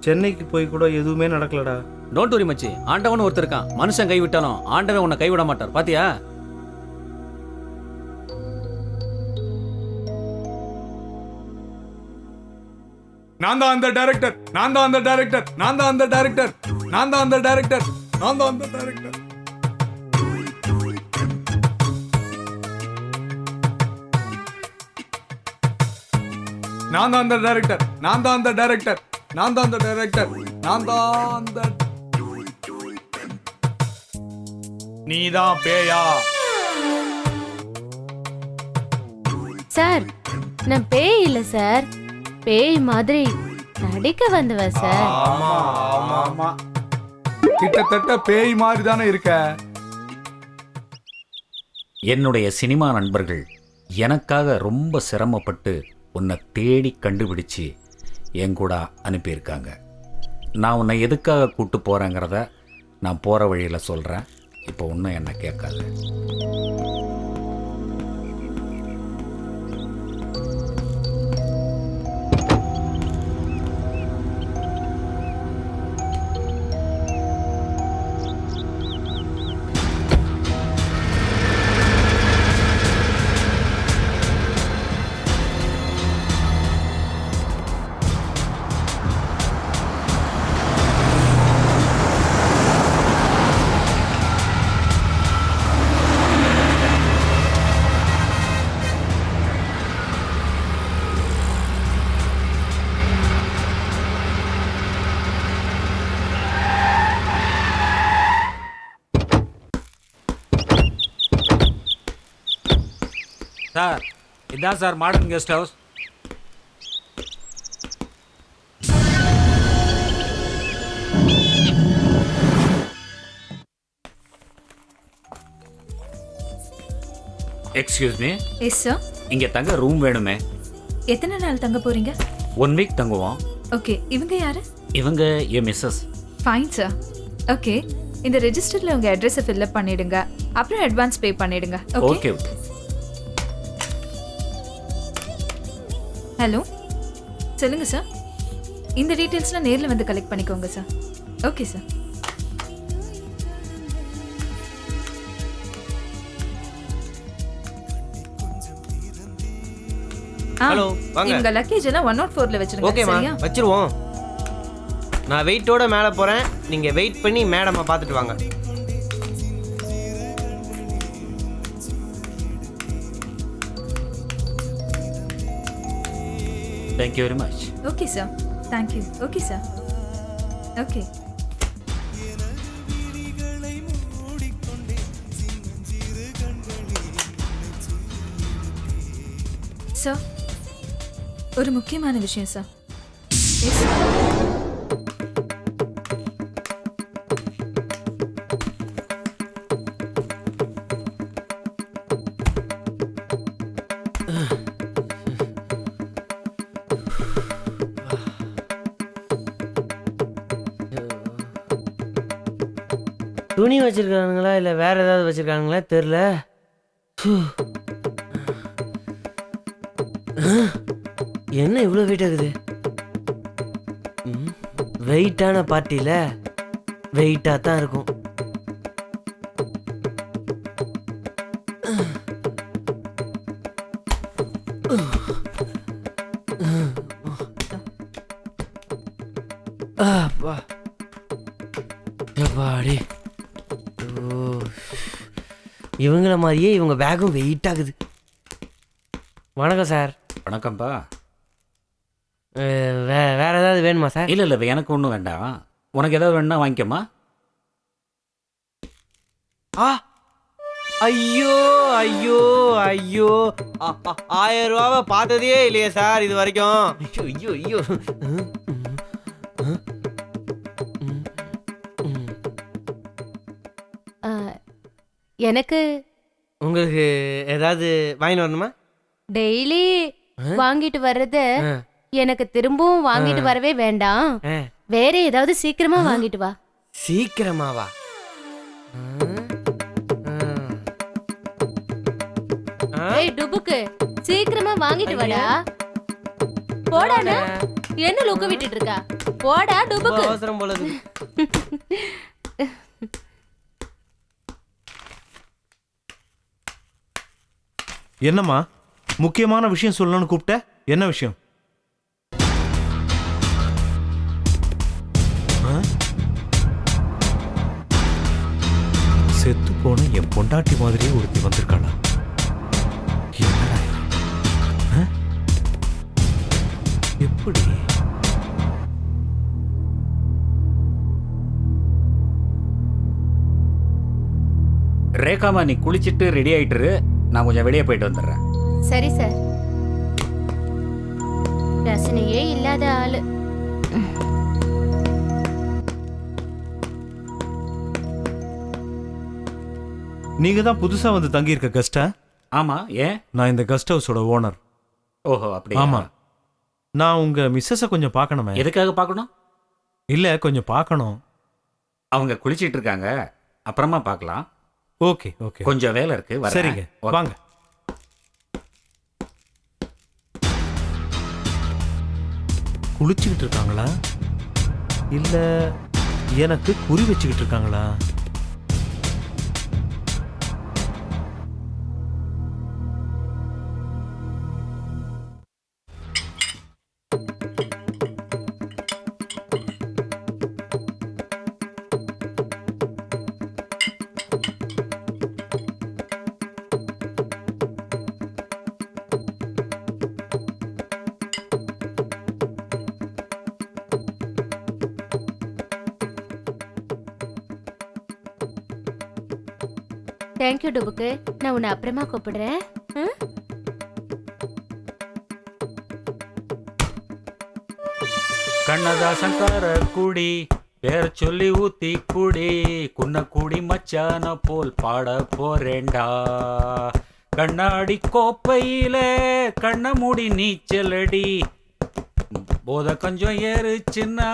சென்னைக்கு போய் கூட எதுவுமே நடக்கலடா. டோன்ட் வரி மச்சி, ஆண்டவன் ஒருத்தர் இருக்கான். மனுஷன் கைவிட்டாலும் ஆண்டவன் உன்னை கைவிட மாட்டார். பாத்தியா? நான் தான் அந்த டைரக்டர், நான் தான் அந்த டைரக்டர், நான் தான் அந்த டைரக்டர், நான் தான் அந்த டைரக்டர், நான் தான் அந்த டைரக்டர். நான் தான் அந்த டைரக்டர், நான் தான் அந்த டைரக்டர், நான் தான் அந்த டைரக்டர், நான் தான் அந்த. நீதான் பேயா? சார், நான் பேய் இல்ல சார், பேய் மாதிரி நடிக்க வந்தவ சார். ஆமா ஆமா ஆமா, கிட்டத்தட்ட பேய் மாதிரி தானே இருக்க. என்னுடைய சினிமா நண்பர்கள் எனக்காக ரொம்ப சிரமப்பட்டு உன்னை தேடி கண்டுபிடிச்சு என் கூட அனுப்பியிருக்காங்க. நான் உன்னை எதுக்காக கூட்டு போகிறேங்கிறத நான் போகிற வழியில் சொல்கிறேன். இப்போ ஒன்றும் என்னை கேட்காது. சார், இதான் sir modern guest house. Excuse me, yes sir. இங்கே தங்க ரூம் வேணுமே. எத்தனை நாள் தங்க போறீங்க? 1 வீக் தங்குவோம். ஓகே, இவங்க யாரு? இவங்க என் மிஸ்ஸஸ். Fine sir. ஓகே, இந்த ரெஜிஸ்டர்ல உங்க அட்ரஸை ஃபில் அப் பண்ணிடுங்க. அப்புறம் அட்வான்ஸ் பே பண்ணிடுங்க. ஓகே. ஹலோ, சொல்லுங்க சார். இந்த டீடைல்ஸ்லாம் நேர்ல வந்து கலெக்ட் பண்ணிக்கோங்க சார். Okay sir. ஹலோ, வாங்க. உங்க லக்கேஜ் எல்லாம் 104ல வச்சிருங்க. ஓகேமா, சரியா? வச்சிருவோம். நான் வெயிட்டோட மேலே போறேன். நீங்க வெயிட் பண்ணி மேடமை பார்த்துட்டு வாங்க. Thank you very much. Okay sir, thank you. Okay sir. Okay. Sir, ஒரு முக்கியமான விஷயம் சார். Yes sir. துணி வச்சிருக்கானுங்களா இல்லை வேற ஏதாவது வச்சிருக்கானுங்களா தெரியல. என்ன இவ்வளோ வெயிட் ஆகுது? வெயிட்டான பார்ட்டியில் வெயிட்டாக தான் இருக்கும். இவங்கள மாதிரியே இவங்க பேக்கும் வெயிட் ஆகுது. வணக்கம் சார். வணக்கம்ப்பா. வேற ஏதாவது வேணுமா சார்? இல்லை இல்லை, எனக்கு ஒன்றும் வேண்டாம். உனக்கு ஏதாவது வேணும்னா வாங்கிக்கம்மா. ஆ, ஐயோ ஐயோ ஐயோ, 1000 ரூபாவை பார்த்ததே இல்லையே சார் இது வரைக்கும். ஐயோ ஐயோ. எனக்கு உங்களுக்கு ஏதாவது வாங்கிட்டு வரணுமா? டெய்லி வாங்கிட்டு வர்றது எனக்கு திரும்பவும் வாங்கிட்டு வரவே வேண்டாம். வேற ஏதாவது சீக்கிரமா வாங்கிட்டு வா. சீக்கிரமாவா? ஏய் டுபுக்கு, சீக்கிரமா வாங்கிட்டு வாடா. போடானா? என்ன லுக்க விட்டுட்டு இருக்கா? போடா ரொம்ப டுபுக்கு. அவசரம் போல இருக்கு. என்னம்மா முக்கியமான விஷயம் சொல்லணும்னு கூப்பிட்ட? என்ன விஷயம்? ஆ? செத்து போன என் பொண்டாட்டி மாதிரியே ஒருத்தி வந்திருக்காளா? என்னடா இது? ஆ? எப்படி? ரேகாமா நீ குளிச்சிட்டு ரெடி ஆயிட்டுரு, நான் கொஞ்சம் வெளியே போயிட்டு வந்துடுறேன். சரி சார். ரசனையே இல்லாத ஆளு. நீங்க தான் புதுசா வந்து தங்கி இருக்க கெஸ்டா? ஆமா, ஏன்? நான் இந்த கெஸ்ட் ஹவுஸோட ஓனர். ஓஹோ, அப்படி. ஆமா. நான் உங்க மிஸ்ஸஸ கொஞ்சம் பார்க்கணுமே. எதுக்காக பார்க்கணும்? இல்ல கொஞ்சம் பார்க்கணும். அவங்க குளிச்சிட்டு இருக்காங்க, அப்புறமா பார்க்கலாம். Okay okay. கொஞ்சம் வேலை இருக்கு, வரேன். சரிங்க, ஓகே. வாங்க. குளிச்சுக்கிட்டு இருக்காங்களா இல்ல எனக்கு குறி வச்சுக்கிட்டு இருக்காங்களா? தேங்க்யூ டுபுக்கு. நான் உன்னை அப்புறமா கூப்பிடுறேன். ம்? கண்ணதாசங்கார குடி பேர சொல்லி ஊத்தி குடி, குன்ன குடி மச்சான போல் பாட போறேண்டா. கண்ணாடி கோப்பையில கண்ண மூடி நீச்சலடி, போத கொஞ்சம் ஏறுச்சுன்னா.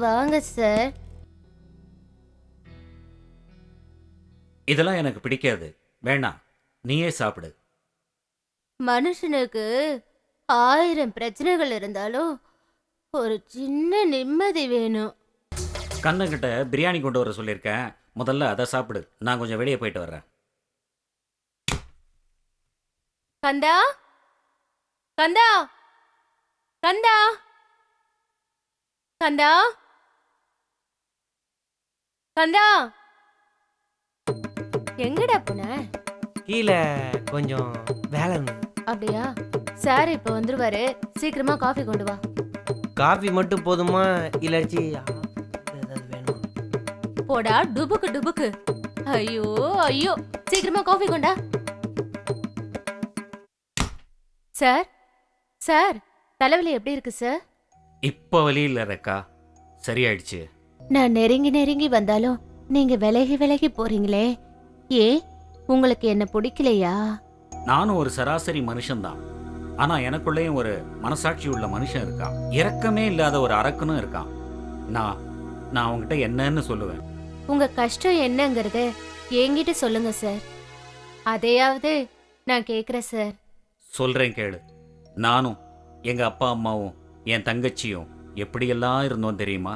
வாங்க சார். இதெல்லாம் எனக்கு பிடிக்காது, வேணாம், நீயே சாப்பிடு. மனுஷனுக்கு 1000 பிரச்சனைகள் இருந்தாலும் ஒரு சின்ன நிம்மதி வேணும். கண்ணங்கிட்ட பிரியாணி கொண்டு வர சொல்லியிருக்கேன், முதல்ல அதை சாப்பிடு, நான் கொஞ்சம் வெளியே போயிட்டு வர்றேன். கந்தா, கந்தா, கந்தா, கந்தா, கந்தா, எங்கடா போன? கீழே கொஞ்சம் வேலை இருந்தது. அப்படியா? சார் இப்ப வந்துருவாரு, சீக்கிரமா காஃபி கொண்டு வா. காஃபி மட்டும் போதுமா இல்லாச்சி ஏதாவது வேணுமா? போடா டுபுக்கு டுபுக்கு. ஐயோ ஐயோ, சீக்கிரமா காஃபி கொண்டா. சார் சார் தலைவலி எப்படி இருக்கு சார்? இப்போ வலி இல்லை ரேக்கா, சரியாயிடுச்சு. நான் நெருங்கி நெருங்கி வந்தாலும் நீங்க விலகி விலகி போறீங்களே, ஏன் உங்களுக்கு என்ன பிடிக்கலையா? நானும் ஒரு சராசரி மனுஷன்தான். ஆனா எனக்குள்ளேயும் ஒரு மனசாட்சி உள்ள மனுஷன் இருக்கான். இரக்கமே இல்லாத ஒரு அரக்கனும் இருக்கான். நான் அவங்ககிட்ட என்னன்னு சொல்லுவேன்? உங்க கஷ்டம் என்னங்கறத என்கிட்ட சொல்லுங்க சார், அதையாவது நான் கேக்குறேன் சார். சொல்றேன் கேளு. நானும் எங்க அப்பா அம்மாவும் என் தங்கச்சியும் எப்படியெல்லாம் இருந்தோம் தெரியுமா?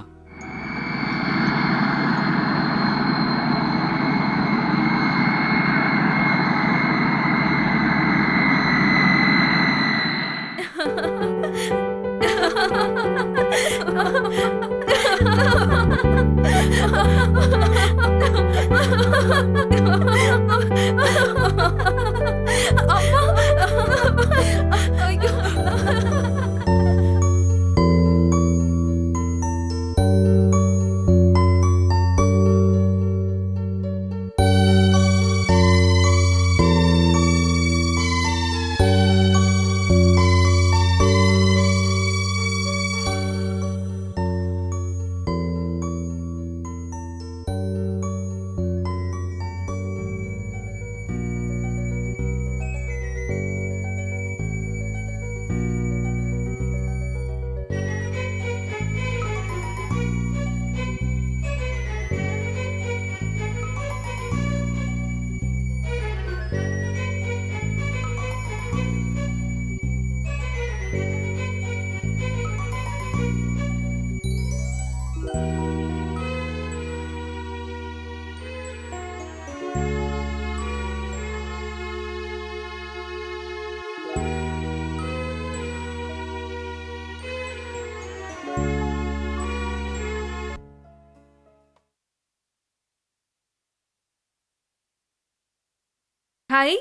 ஹாய்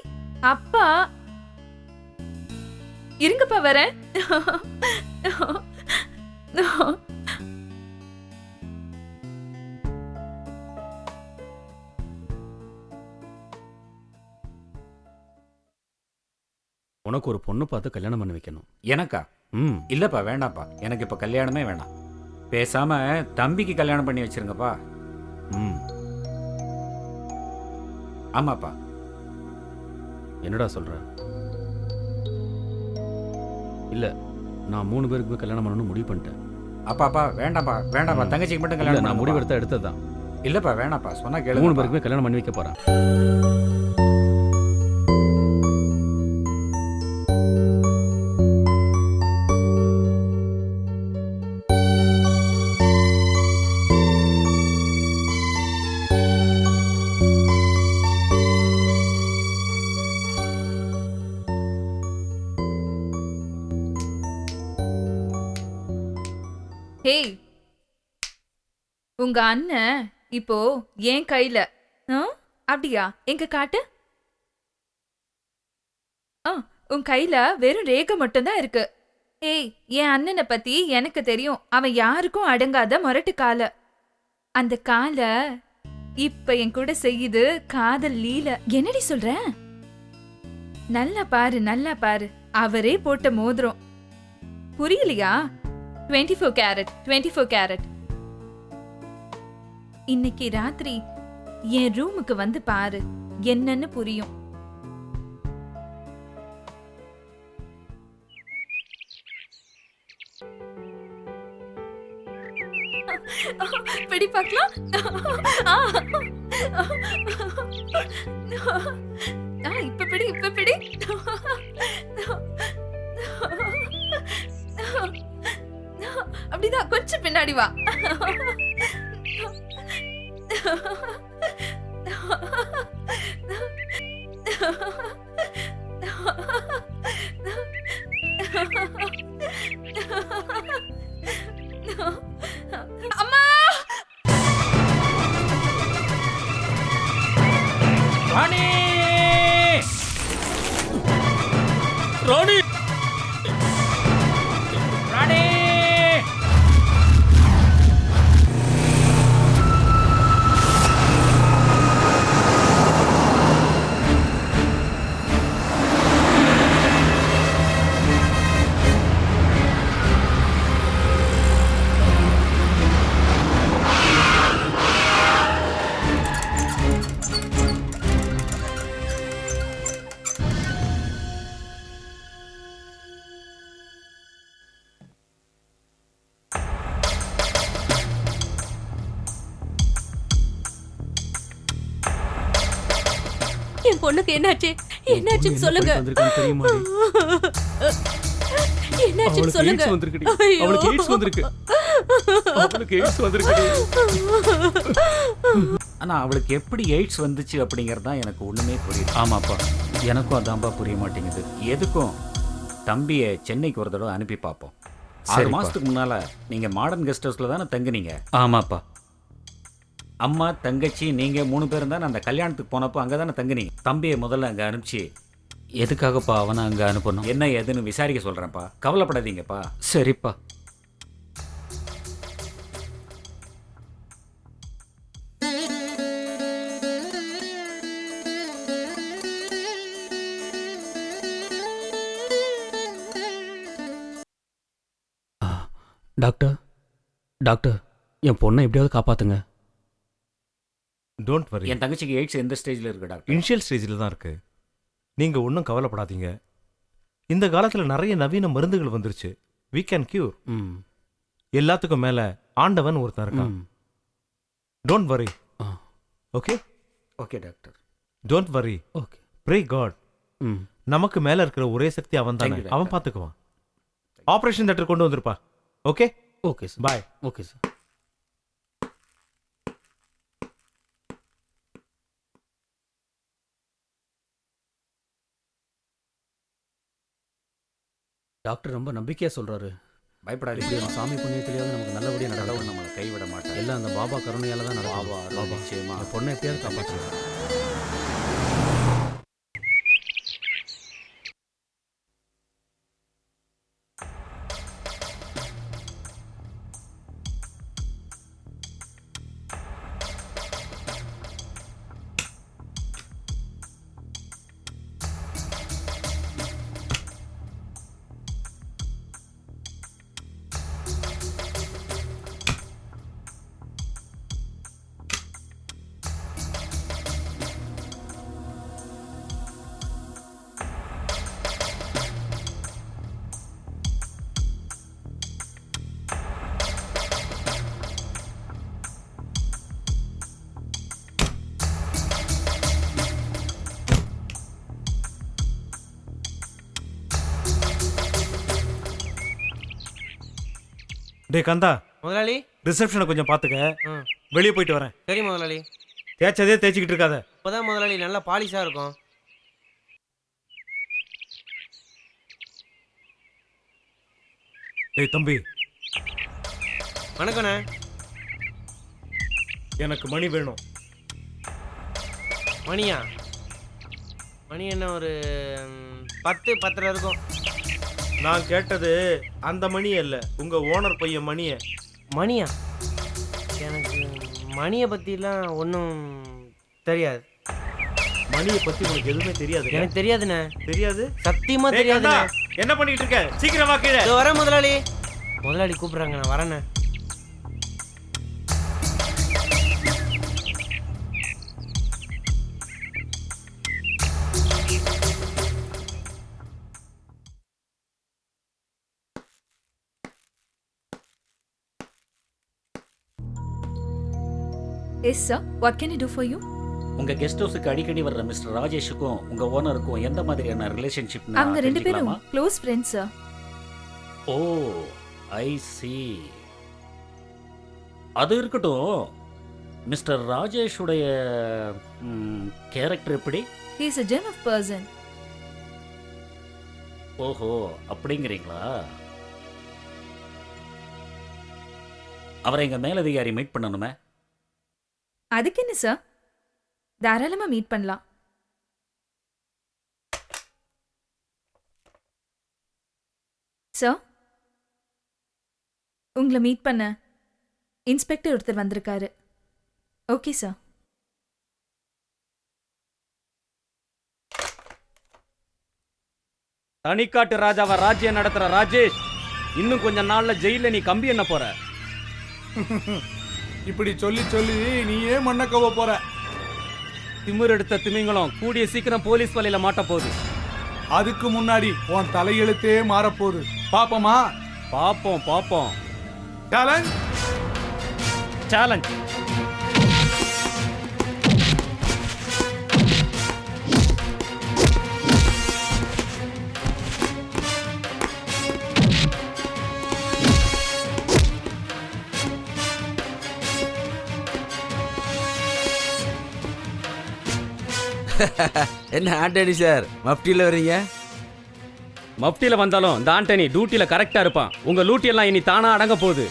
அப்பா, இருங்கப்பா வரேன். உனக்கு ஒரு பொண்ணு பார்த்து கல்யாணம் பண்ணி வைக்கணும். எனக்கா? ம், இல்லப்பா, வேண்டாம்ப்பா. எனக்கு இப்ப கல்யாணமே வேண்டாம். பேசாம தம்பிக்கு கல்யாணம் பண்ணி வச்சிருங்கப்பா. ம். ஆமாப்பா. என்னடா சொல்ற? இல்ல, நான் 3 பேருக்குமே கல்யாணம் பண்ணணும்னு முடிவு பண்ணிட்டேன். அப்பாப்பா வேண்டாம்ப்பா, வேண்டாம்ப்பா. தங்கச்சிக்கு மட்டும் இல்ல, கல்யாணம் நான் பண்ண முடிவு எடுத்தா எடுத்ததுதான். இல்லப்பா, வேணாம்ப்பா. சொன்னா 3 கேளு. பேருக்குமே கல்யாணம் பண்ணி வைக்க போறேன். ஹேய், உங்க அண்ணன் இப்போ என் கையில. அப்படியா? எங்க காட்டு. உன் கையில வெறும் ரேகை மட்டும்தான் இருக்கு. ஏய், என் அண்ணனை பத்தி எனக்கு தெரியும். அவன் யாருக்கும் அடங்காத முரட்டு கால. அந்த கால இப்ப என் கூட செய்யுது காதல் லீல. என்னடி சொல்ற? நல்லா பாரு, நல்லா பாரு. அவரே போட்ட மோதிரம். புரியலையா? 24 கேரட், 24 கேரட். இன்னைக்கு ராத்திரி என் ரூமுக்கு வந்து பாரு, என்னன்னு புரியும். பிடி பார்க்கலாம். இப்ப பிடி, இப்ப பிடி. அப்படிதான், கொஞ்சம் பின்னாடி வா. அம்மா! ராணி! ராணி! ராணி! என் பொண்ணுக்கு என்னாச்சு? என்னாச்சுன்னு சொல்லுங்க. என்னாச்சுன்னு சொல்லுங்க. ஐயோ. ஆனா அவளுக்கு எப்படி எய்ட்ஸ் வந்துச்சு அப்படிங்கிறது தான் எனக்கு ஒண்ணுமே புரியுது. ஆமாப்பா, எனக்கும் அதான்ப்பா புரிய மாட்டேங்குது. எதுக்கும் தம்பியை சென்னைக்கு ஒரு தடவை அனுப்பி பார்ப்போம். 6 மாசத்துக்கு முன்னால நீங்க மாடர்ன் கெஸ்ட் ஹவுஸ்ல தானே தங்குனீங்க? ஆமாப்பா. அம்மா, தங்கச்சி, நீங்க 3 பேரும் தானே அந்த கல்யாணத்துக்கு போனப்போ அங்கே தானே தங்குனீங்க. தம்பியை முதல்ல அங்கே அனுப்பிச்சு எதுக்காகப்பா அவனை அங்கே அனுப்பணும்? என்ன ஏதுன்னு விசாரிக்க சொல்கிறேன்ப்பா. கவலைப்படாதீங்கப்பா. சரிப்பா. டாக்டர், டாக்டர், என் பொண்ணை எப்படியாவது காப்பாத்துங்க. Don't worry. என் தங்கச்சிக்கு எய்ட்ஸ் எந்த ஸ்டேஜில் இருக்கு டாக்டர்? இனிஷியல் ஸ்டேஜில் தான் இருக்கு. நீங்க ஒன்றும் கவலைப்படாதீங்க. இந்த காலத்துல நிறைய நவீன மருந்துகள் வந்துருச்சு. we can cure. எல்லாத்துக்கும் மேல ஆண்டவன் ஒருத்தன் இருக்கான். Don't worry. Okay okay doctor. Don't worry. Okay. Pray god. நமக்கு மேல இருக்கிற ஒரே சக்தி அவன் தானே. Thank you, அவன் பார்த்துக்குவான். ஆபரேஷன் தியேட்டர் கொண்டு வந்திருப்பா. Okay okay sir. Bye. Okay sir. Doctor ரொம்ப நம்பிக்கையா சொல்றாரு. பயப்படாதீங்க. சாமி புண்ணியத்திலேயாவது நமக்கு நல்லபடியா நடக்கும். கடவுள் நம்மளை கைவிட மாட்டார். எல்லாம் அந்த பாபா கருணையால தான் நடக்கும். பாபா அருள் நிச்சயமா. என் பொண்ணை எப்படியாவது காப்பாற்றுங்க. டே கந்தா, முதலாளி. ரிசப்ஷனை கொஞ்சம் பார்த்துக்க. ம். வெளியே போயிட்டு வரேன். சரி முதலாளி. தேய்ச்சதே தேய்ச்சிக்கிட்டு இருக்காத. இப்போதான் முதலாளி நல்லா பாலிஷா இருக்கும். டேய் தம்பி, வணக்கண்ணே. எனக்கு மணி வேணும். மணியா? மணி என்ன ஒரு 10 10:30 இருக்கும். நான் கேட்டது அந்த மணியே இல்ல, உங்க ஓனர் பையன் மணியை. மணியா? எனக்கு மணியை பற்றிலாம் ஒன்றும் தெரியாது. மணியை பத்தி உனக்கு எதுவுமே தெரியாது? எனக்கு தெரியாதுண்ணே. தெரியாது? சத்தியமா டேய் தெரியாதுண்ணே. கந்தா, என்ன பண்ணிட்டு இருக்க? சீக்கிரமா கீழே. இதோ வரேன் முதலாளி. முதலாளி கூப்பிட்றாங்க, நான் வரேண்ணே. Yes, sir. What can I do for you? உங்க கெஸ்ட் ஹவுஸுக்கு அடிக்கடி வர்ற மிஸ்டர் ராஜேஷுக்கும் உங்க ஓனருக்கும் எந்த மாதிரியான ரிலேஷன்ஷிப்? அவங்க 2 பேரும் க்ளோஸ் ஃப்ரெண்ட்ஸ், சார். ஓ, ஐ சி. அது இருக்கட்டும். மிஸ்டர் ராஜேஷுடைய கேரக்டர் எப்படி? He is a gem of person. ஓஹோ, அப்படிங்கிறீங்களா? அவரை எங்க மேலதிகாரி மீட் பண்ணணுமே. அதுக்கு என்ன சார், தாராளமா மீட் பண்ணலாம். சார், உங்களை மீட் பண்ண இன்ஸ்பெக்டர் ஒருத்தர் வந்திருக்காரு. Okay sir. தனிக்காட்டு ராஜாவை ராஜ்யம் நடத்துற ராஜேஷ், இன்னும் கொஞ்ச நாள்ல ஜெயில நீ கம்பி என்ன போற. இப்படி சொல்லி சொல்லி நீ ஏன் மண்ண கவ போற? திமிர் எடுத்த திமிங்கலம் கூடிய சீக்கிரம் போலீஸ் வலையில மாட்ட போகுது. அதுக்கு முன்னாடி உன் தலையெழுத்தே மாறப்போகுது. பாப்போமா? பாப்போம் பாப்போம். சேலஞ்ச். சேலஞ்ச். என்ன ஆண்டனி சார் மஃப்டியில் வர்றீங்க? மஃப்டியில் வந்தாலும் இந்த ஆண்டனி டியூட்டியில் கரெக்டாக இருப்பான். உங்கள் லூட்டி எல்லாம் இனி தானா அடங்க போகுது.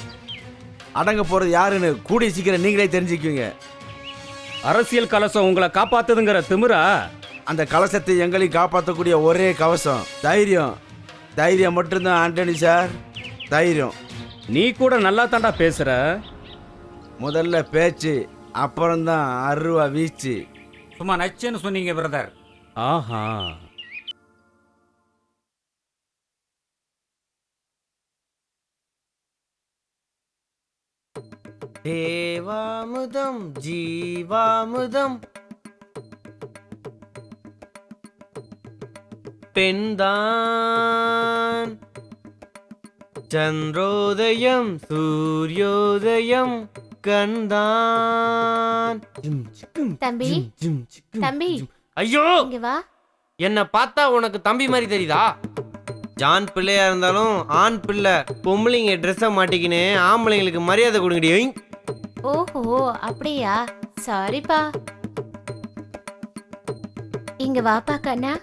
அடங்க போகிறது யாருன்னு கூடிய சீக்கிரம் நீங்களே தெரிஞ்சுக்குவீங்க. அரசியல் கலசம் உங்களை காப்பாத்துதுங்கிற திமிரா? அந்த கலசத்தை எங்களையும் காப்பாற்றக்கூடிய ஒரே கவசம் தைரியம். தைரியம் மட்டும்தான் ஆண்டனி சார், தைரியம். நீ கூட நல்லா தாண்டா பேசுற. முதல்ல பேச்சு, அப்புறம்தான் அருவா வீச்சு. சும்மா நச்சுன்னு சொன்னீங்க பிரதர். ஆஹா, தேவாமுதம் ஜீவாமுதம் பெண்தான் சந்திரோதயம் சூரியோதயம் கண்தான். தம்பி தம்பி ஐயோ, இங்க வா. என்ன பார்த்தா உனக்கு தம்பி மாதிரி தெரியுதா? ஜான் பிள்ளையா இருந்தாலும் ஆண் பிள்ளை பொம்பளைங்க ட்ரெஸ்ஸை மாட்டிக்கின்னு ஆம்பளைங்களுக்கு மரியாதை கொடுங்கடி. ஓஹோ அப்படியா, சாரிப்பா. இங்க வாப்பா கண்ணா,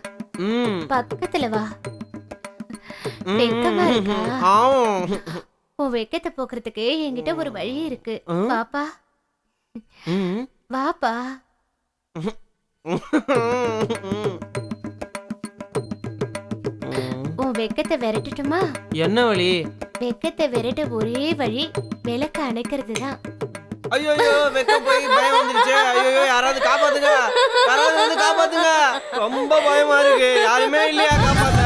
பக்கத்துல வா. வெக்கமா இருக்கா? உன் வெக்கத்தை போக்குறதுக்கு என்கிட்ட ஒரு வழி இருக்கு. வாப்பா வாப்பா. உன் வெக்கத்தை விரட்டட்டுமா? என்ன வழி? வெக்கத்தை விரட்ட ஒரே வழி விளக்க அணைக்கிறது தான். ஐயோ வெக்கம் போய் பயம் வந்துருச்சு. ஐயோ யாராவது காப்பாத்துங்க, யாராவது வந்து காப்பாத்துங்க. ரொம்ப பயமா இருக்கு. யாருமே இல்லையா காப்பாத்த?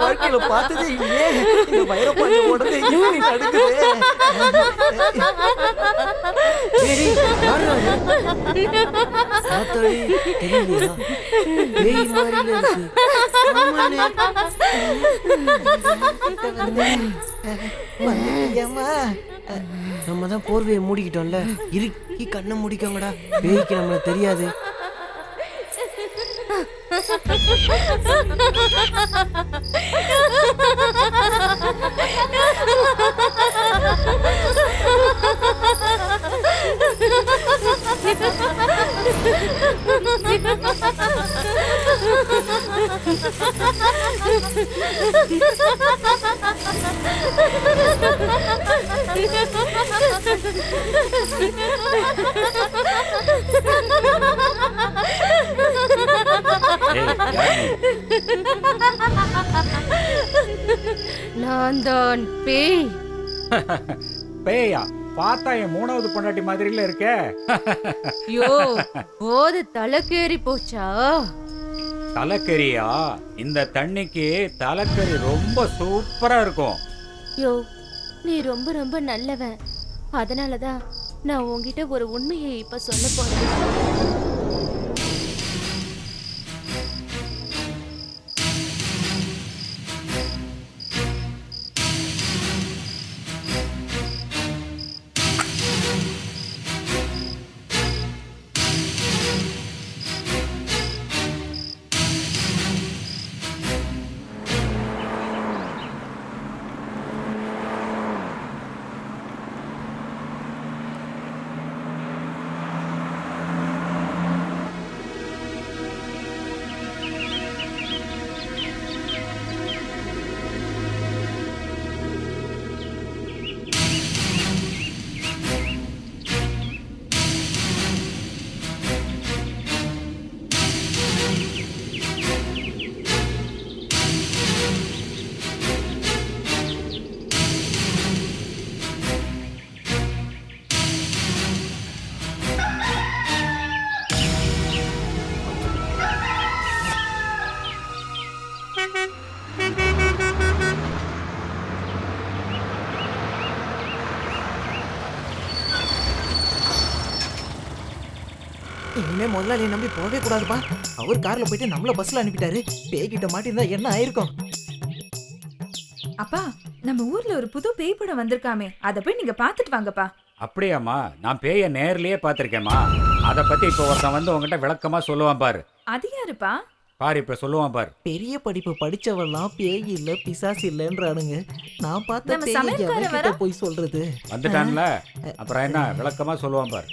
வாழ்க்கையில பார்த்ததே இல்லையே. இந்த வைரப்பாண்டி உடனே இப்படி நடக்குது. நம்ம தான் போர்வையை மூடிக்கிட்டோம்ல, இறுக்கி கண்ணை மூடிக்கோங்கடா. பேய்க்கு நம்மள தெரியாது. நான் தான் பேய். பேயா? பார்த்தா என் மூணாவது பொண்டாட்டி மாதிரில இருக்க. யோ, போது தலைக்கேறி போச்சா? தலைக்கறியா? இந்த தண்ணிக்கு தலைக்கறி ரொம்ப சூப்பரா இருக்கும். யோ, நீ ரொம்ப ரொம்ப நல்லவன். அதனாலதான் நான் உன்கிட்ட ஒரு உண்மையை இப்ப சொல்ல போறேன். இனிமே முதலாளியை நம்பி போகவே கூடாதுப்பா. அவர் கார்ல போயிட்டு நம்மள பஸ்ல அனுப்பிட்டாரு. பேய்கிட்ட மாட்டிருந்தா என்ன ஆயிருக்கும்? அப்பா, நம்ம ஊர்ல ஒரு புது பேய் படம் வந்திருக்காமே, அத போய் நீங்க பாத்துட்டு வாங்கப்பா. அப்படியாம்மா? நான் பேயை நேர்லயே பார்த்துருக்கேம்மா. அதை பத்தி இப்போ ஒருத்தன் வந்து உங்ககிட்ட விளக்கமா சொல்லுவான் பாரு. அது யாருப்பா? பாரு இப்ப சொல்லுவான் பாரு. பெரிய படிப்பு படிச்சவெல்லாம் பேய் இல்ல பிசாசு இல்லன்றானுங்க. நான் பார்த்த நம்ம பேய் சமையல்காரன் எவன்கிட்ட போய் சொல்றது? வந்துட்டான்ல, அப்புறம் என்ன விளக்கமா சொல்லுவான் பாரு.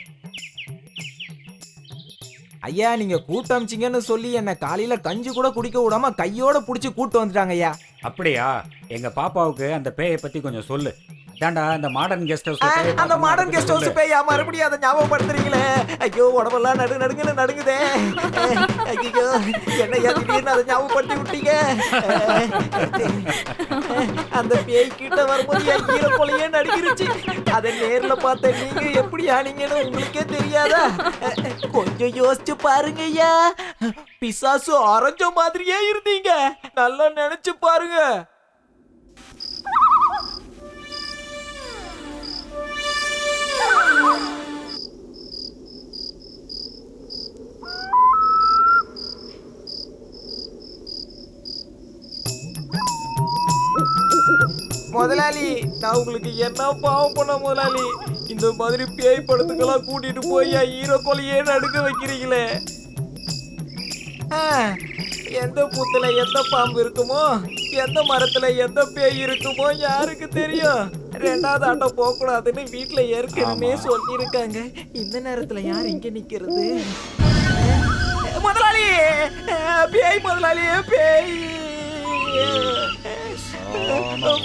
ஐயா, நீங்க கூட்டு அமிச்சிங்கன்னு சொல்லி என்ன காலையில கஞ்சி கூட குடிக்க விடாம கையோட புடிச்சு கூட்டு வந்துட்டாங்க ஐயா. அப்படியா? எங்க பாப்பாவுக்கு அந்த பேயை பத்தி கொஞ்சம் சொல்லு. அதான்டா அந்த மாடர்ன் கெஸ்ட் ஹவுஸ். அந்த மாடர்ன் கெஸ்ட் ஹவுஸ் பேயா? மறுபடியும் அதை ஞாபகப்படுத்துறீங்களே. ஐயோ, உடம்பெல்லாம் நடுங்குன்னு நடுங்குதே. ஐயோ, என்னையா திடீர்னு அதை ஞாபகப்படுத்தி விட்டீங்க. அந்த பேய் கிட்ட வரும்போது என் ஈர கொலையே நடுங்கிருச்சு. அதை நேர்ல பார்த்த நீங்க எப்படி ஆனீங்கன்னு உங்களுக்கே தெரியாதா? கொஞ்சம் யோசிச்சு பாருங்க ஐயா. பிசாசு அரைஞ்ச மாதிரியே இருந்தீங்க. நல்லா நினைச்சு பாருங்க. முதலாளி, நான் உங்களுக்கு என்ன பாவம் பண்ண முதலாளி? இந்த மாதிரி பேய் படத்துக்கெல்லாம் கூட்டிட்டு போய் ஈரோ கொலையே நடுக்க வைக்கிறீங்களே. எந்த பூத்துல எந்த பாம்பு இருக்குமோ, எந்த மரத்துல எந்த பேய் இருக்குமோ யாருக்கு தெரியும்? ரெண்டாவது ஆட்டம் போக கூடாதுன்னு வீட்டுல ஏற்கனவே சொல்லியிருக்காங்க. இந்த நேரத்துல யார் இங்க நிக்கிறது? முதலாளி, பேய் முதலாளி, பேய்.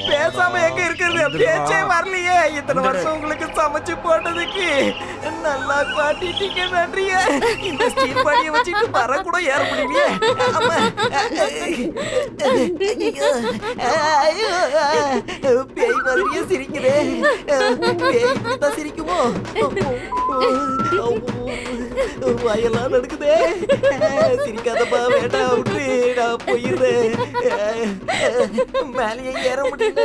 பேசாம எங்க இருக்கிறது? பேச்சே வரலையே. இத்தனை வருஷம் உங்களுக்கு சமைச்சு போட்டதுக்கு நல்லா காட்டிட்டீங்க. நன்றிய. இந்த ஸ்டீல் பாடியை வச்சுட்டு வர கூட ஏற முடியலையே. பேய் மாதிரியே சிரிக்குதே. பேய் இப்படித்தான் சிரிக்குமோ? வாயெல்லாம் நடுக்குதே. சிரிக்காதப்பா, வேண்டாம் விட்டு நான் போயிடுறேன். மேலேயே ஏற முடியல,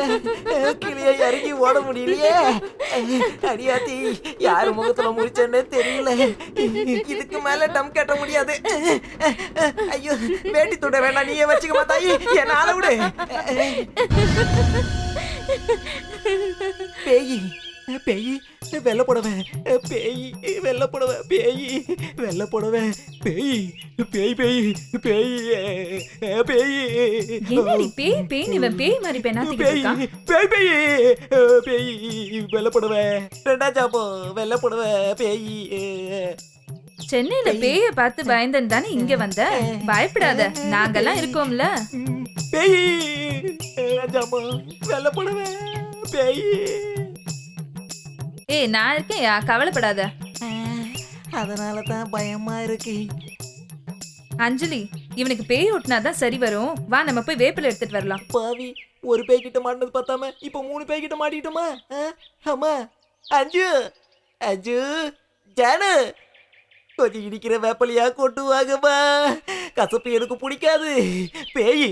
கீழே இறங்கி ஓட முடியலையே. அடியாத்தி, யாரு முகத்துல முடிச்சேன்னே தெரியல. இதுக்கு மேல டம் கட்ட முடியாது. ஐயோ, வேட்டி துட வேண்டாம், நீயே வச்சுக்க மாத்தாயி, என்ன ஆள விடு. பேய் பேய் வெள்ள புடவை, பேய் வெள்ள புடவை, பேய் வெள்ள புடவை, பேய் பேய் பேய் பேய் பேய். என்னடி பேய் பேய் இவன் பேய் மாதிரி பெண்ணாத்திட்டு பேய் இருக்கான். பேய் பேய் பேய் வெள்ள புடவை, ரெண்டா சாப்போ வெள்ள புடவை, பேய். சென்னையில பேய பார்த்து பயந்தன் தானே இங்க வந்த. பயப்படாத, நாங்கெல்லாம் இருக்கோம்ல. பேய் ராஜாமா, வெள்ள புடவை, பேய். ஏய், நான் இருக்கேன்யா, கவலைப்படாத. அதனால தான் பயமா இருக்கு. அஞ்சலி, இவனுக்கு பேய் ஓட்டினாதான் சரி வரும். வா, நம்ம போய் வேப்பில எடுத்துட்டு வரலாம். பாவி, ஒரு பேய் கிட்ட மாட்டினது பார்த்தாம இப்ப 3 பேய் கிட்ட மாட்டிட்டோமா? ஆமா. அஞ்சு அஞ்சு ஜானு, கொஞ்சம் இடிக்கிற வேப்பலையா கொண்டு வாங்கம்மா. கசப்பு எனக்கு பிடிக்காது. பேய்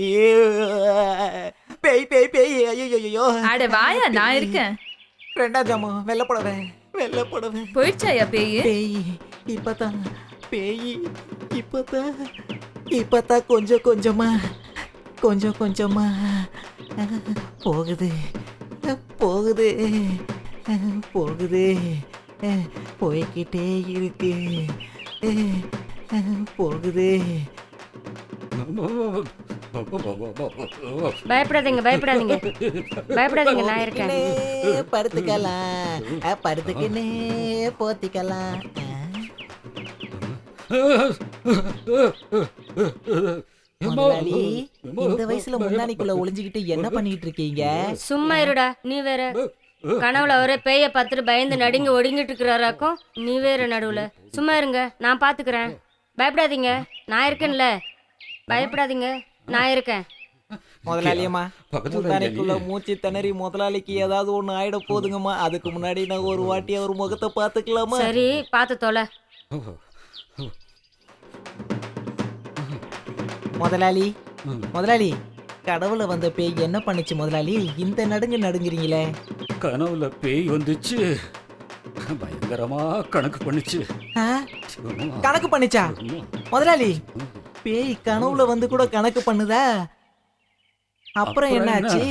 பேய் பேய் பேய். ஐயோ, அட வாயா, நான் இருக்கேன். ரெண்டா ஜாமோ, வெள்ள புடவை, வெள்ள புடவை. போயிடுச்சாயா பேய்? பேய் இப்பதான், பேய் இப்பதான் கொஞ்சம் கொஞ்சமா போகுது போகுது போகுது, போய்கிட்டே இருக்கு, போகுது. பயப்படாதீங்க பயப்படாதீங்க பயப்படாதீங்க, நான் இருக்கேன். படுத்துக்கலாம், படுத்துக்கினே போத்திக்கலாம். முதலாளி, இந்த வயசுல முன்னாடிக்குள்ள ஒளிஞ்சுக்கிட்டு என்ன பண்ணிட்டு இருக்கீங்க? சும்மா இருடா, நீ வேற. கனவுல அவரே பேய பார்த்துட்டு பயந்து நடுங்கி ஒடுங்கிட்டு இருக்கிறாராக்கும், நீ வேற நடுவுல. சும்மா இருங்க, நான் பாத்துக்கிறேன். பயப்படாதீங்க, நான் இருக்கேன்ல. பயப்படாதீங்க, நான் இருக்கேன். முதலாளியம்மா, முந்தானைக்குள்ள மூச்சு திணறி முதலாளிக்கு ஏதாவது ஒண்ணு ஆயிட போதுங்கம்மா. அதுக்கு முன்னாடி நான் ஒரு வாட்டி அவர் முகத்தை பாத்துக்கலாமா? சரி, பாத்து தொலை. முதலாளி, கடவுள வந்த பேய் என்ன பண்ணுச்சு முதலாளி? இந்த நடுங்குறீங்களே. கனவுல பேய் வந்துச்சு, பயங்கரமா கணக்கு பண்ணிச்சு. ஆ? கணக்கு பண்ணிச்சா முதலாளி? பேய் கனவுல வந்து கூட கணக்கு பண்ணுதா? அப்புறம் என்னாச்சு?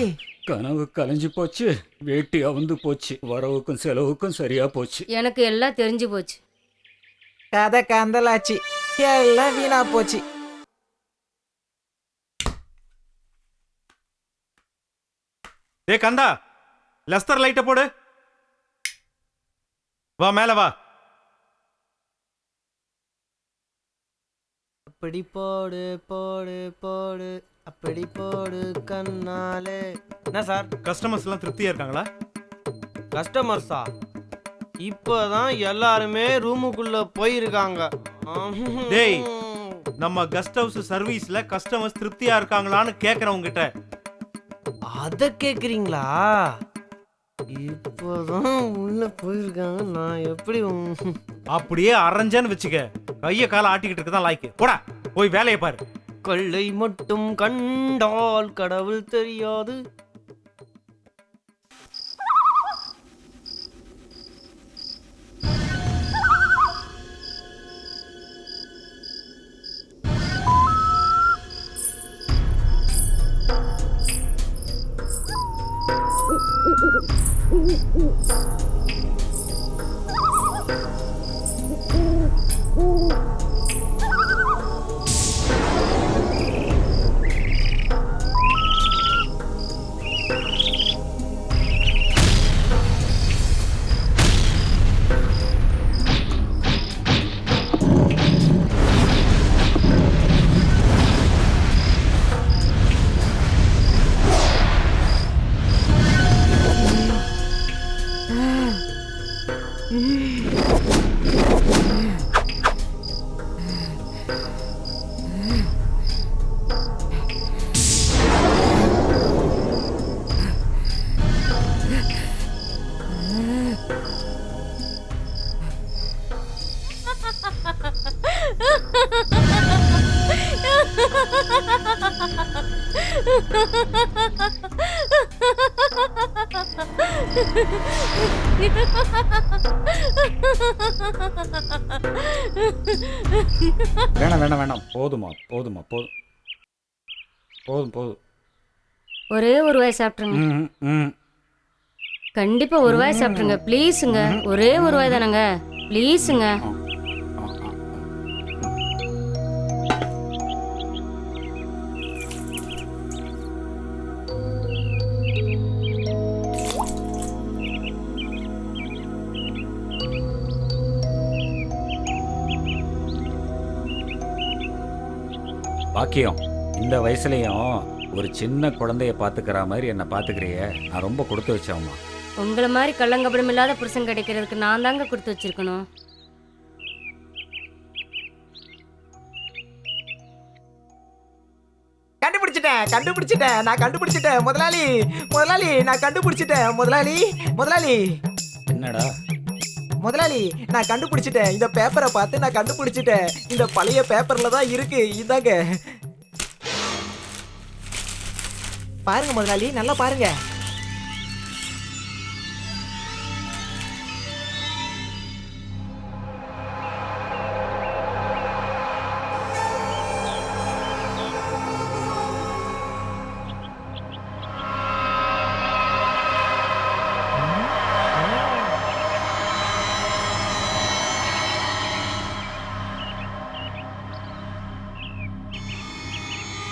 கனவு கலைஞ்சு போச்சு, வேட்டி அவுந்து போச்சு, வரவுக்கும் செலவுக்கும் சரியா போச்சு. எனக்கு எல்லாம் தெரிஞ்சு போச்சு. கதை கந்தலாச்சு, எல்லாம் வீணா போச்சு. டேய் கந்தா, லெஸ்டர் லைட்டை போடு. வா மேல வா. அப்படி போடு போடு போடு, அப்படி போடு கண்ணாலே. என்ன சார்? கஸ்டமர்ஸ் எல்லாம் திருப்தியா இருக்காங்களா? கஸ்டமர்ஸா? இப்போதான் எல்லாருமே ரூமுக்குள்ள போயிருக்காங்க. டேய், நம்ம கெஸ்ட் ஹவுஸ் சர்வீஸ்ல கஸ்டமர்ஸ் திருப்தியா இருக்காங்களான்னு கேக்குறவங்க கிட்ட. அத கேக்குறீங்களா? இப்போதான் உள்ள போயிருக்காங்க. நான் எப்படி அப்படியே அரைஞ்சேன்னு வச்சுக்க, கைய கால ஆட்டிக்கிட்டு இருக்கதான் லாய்க்கு. போடா போய் வேலையை பாரு. கொள்ளை மட்டும் கண்டால் கடவுள் தெரியாது. வேணாம் வேணாம் வேணாம், போதுமா போதுமா போதும் போதும் போதும். ஒரே ஒரு வாய் சாப்பிட்ருங்க. ம், ம். கண்டிப்பா ஒரு வாய் சாப்பிட்ருங்க ப்ளீஸுங்க. ஒரே ஒரு வாய் தானங்க, ப்ளீஸுங்க. பாக்கியம், இந்த வயசுலயும் ஒரு சின்ன குழந்தைய பாத்துக்கிற மாதிரி என்ன பாத்துக்கிறிய, நான் ரொம்ப கொடுத்து வச்சவமா. உங்களை மாதிரி கள்ளங்கபடம் இல்லாத புருஷன் கிடைக்கிறதுக்கு நான் தாங்க கொடுத்து வச்சிருக்கணும். கண்டுபிடிச்சிட்டேன் நான் கண்டுபிடிச்சிட்டேன் முதலாளி. முதலாளி நான் கண்டுபிடிச்சிட்டேன் முதலாளி. முதலாளி என்னடா? முதலாளி நான் கண்டுபிடிச்சிட்டேன். இந்த பேப்பரை பார்த்து நான் கண்டுபிடிச்சிட்டேன். இந்த பழைய பேப்பர்ல தான் இருக்கு. இதாங்க பாருங்க முதலாளி, நல்லா பாருங்க.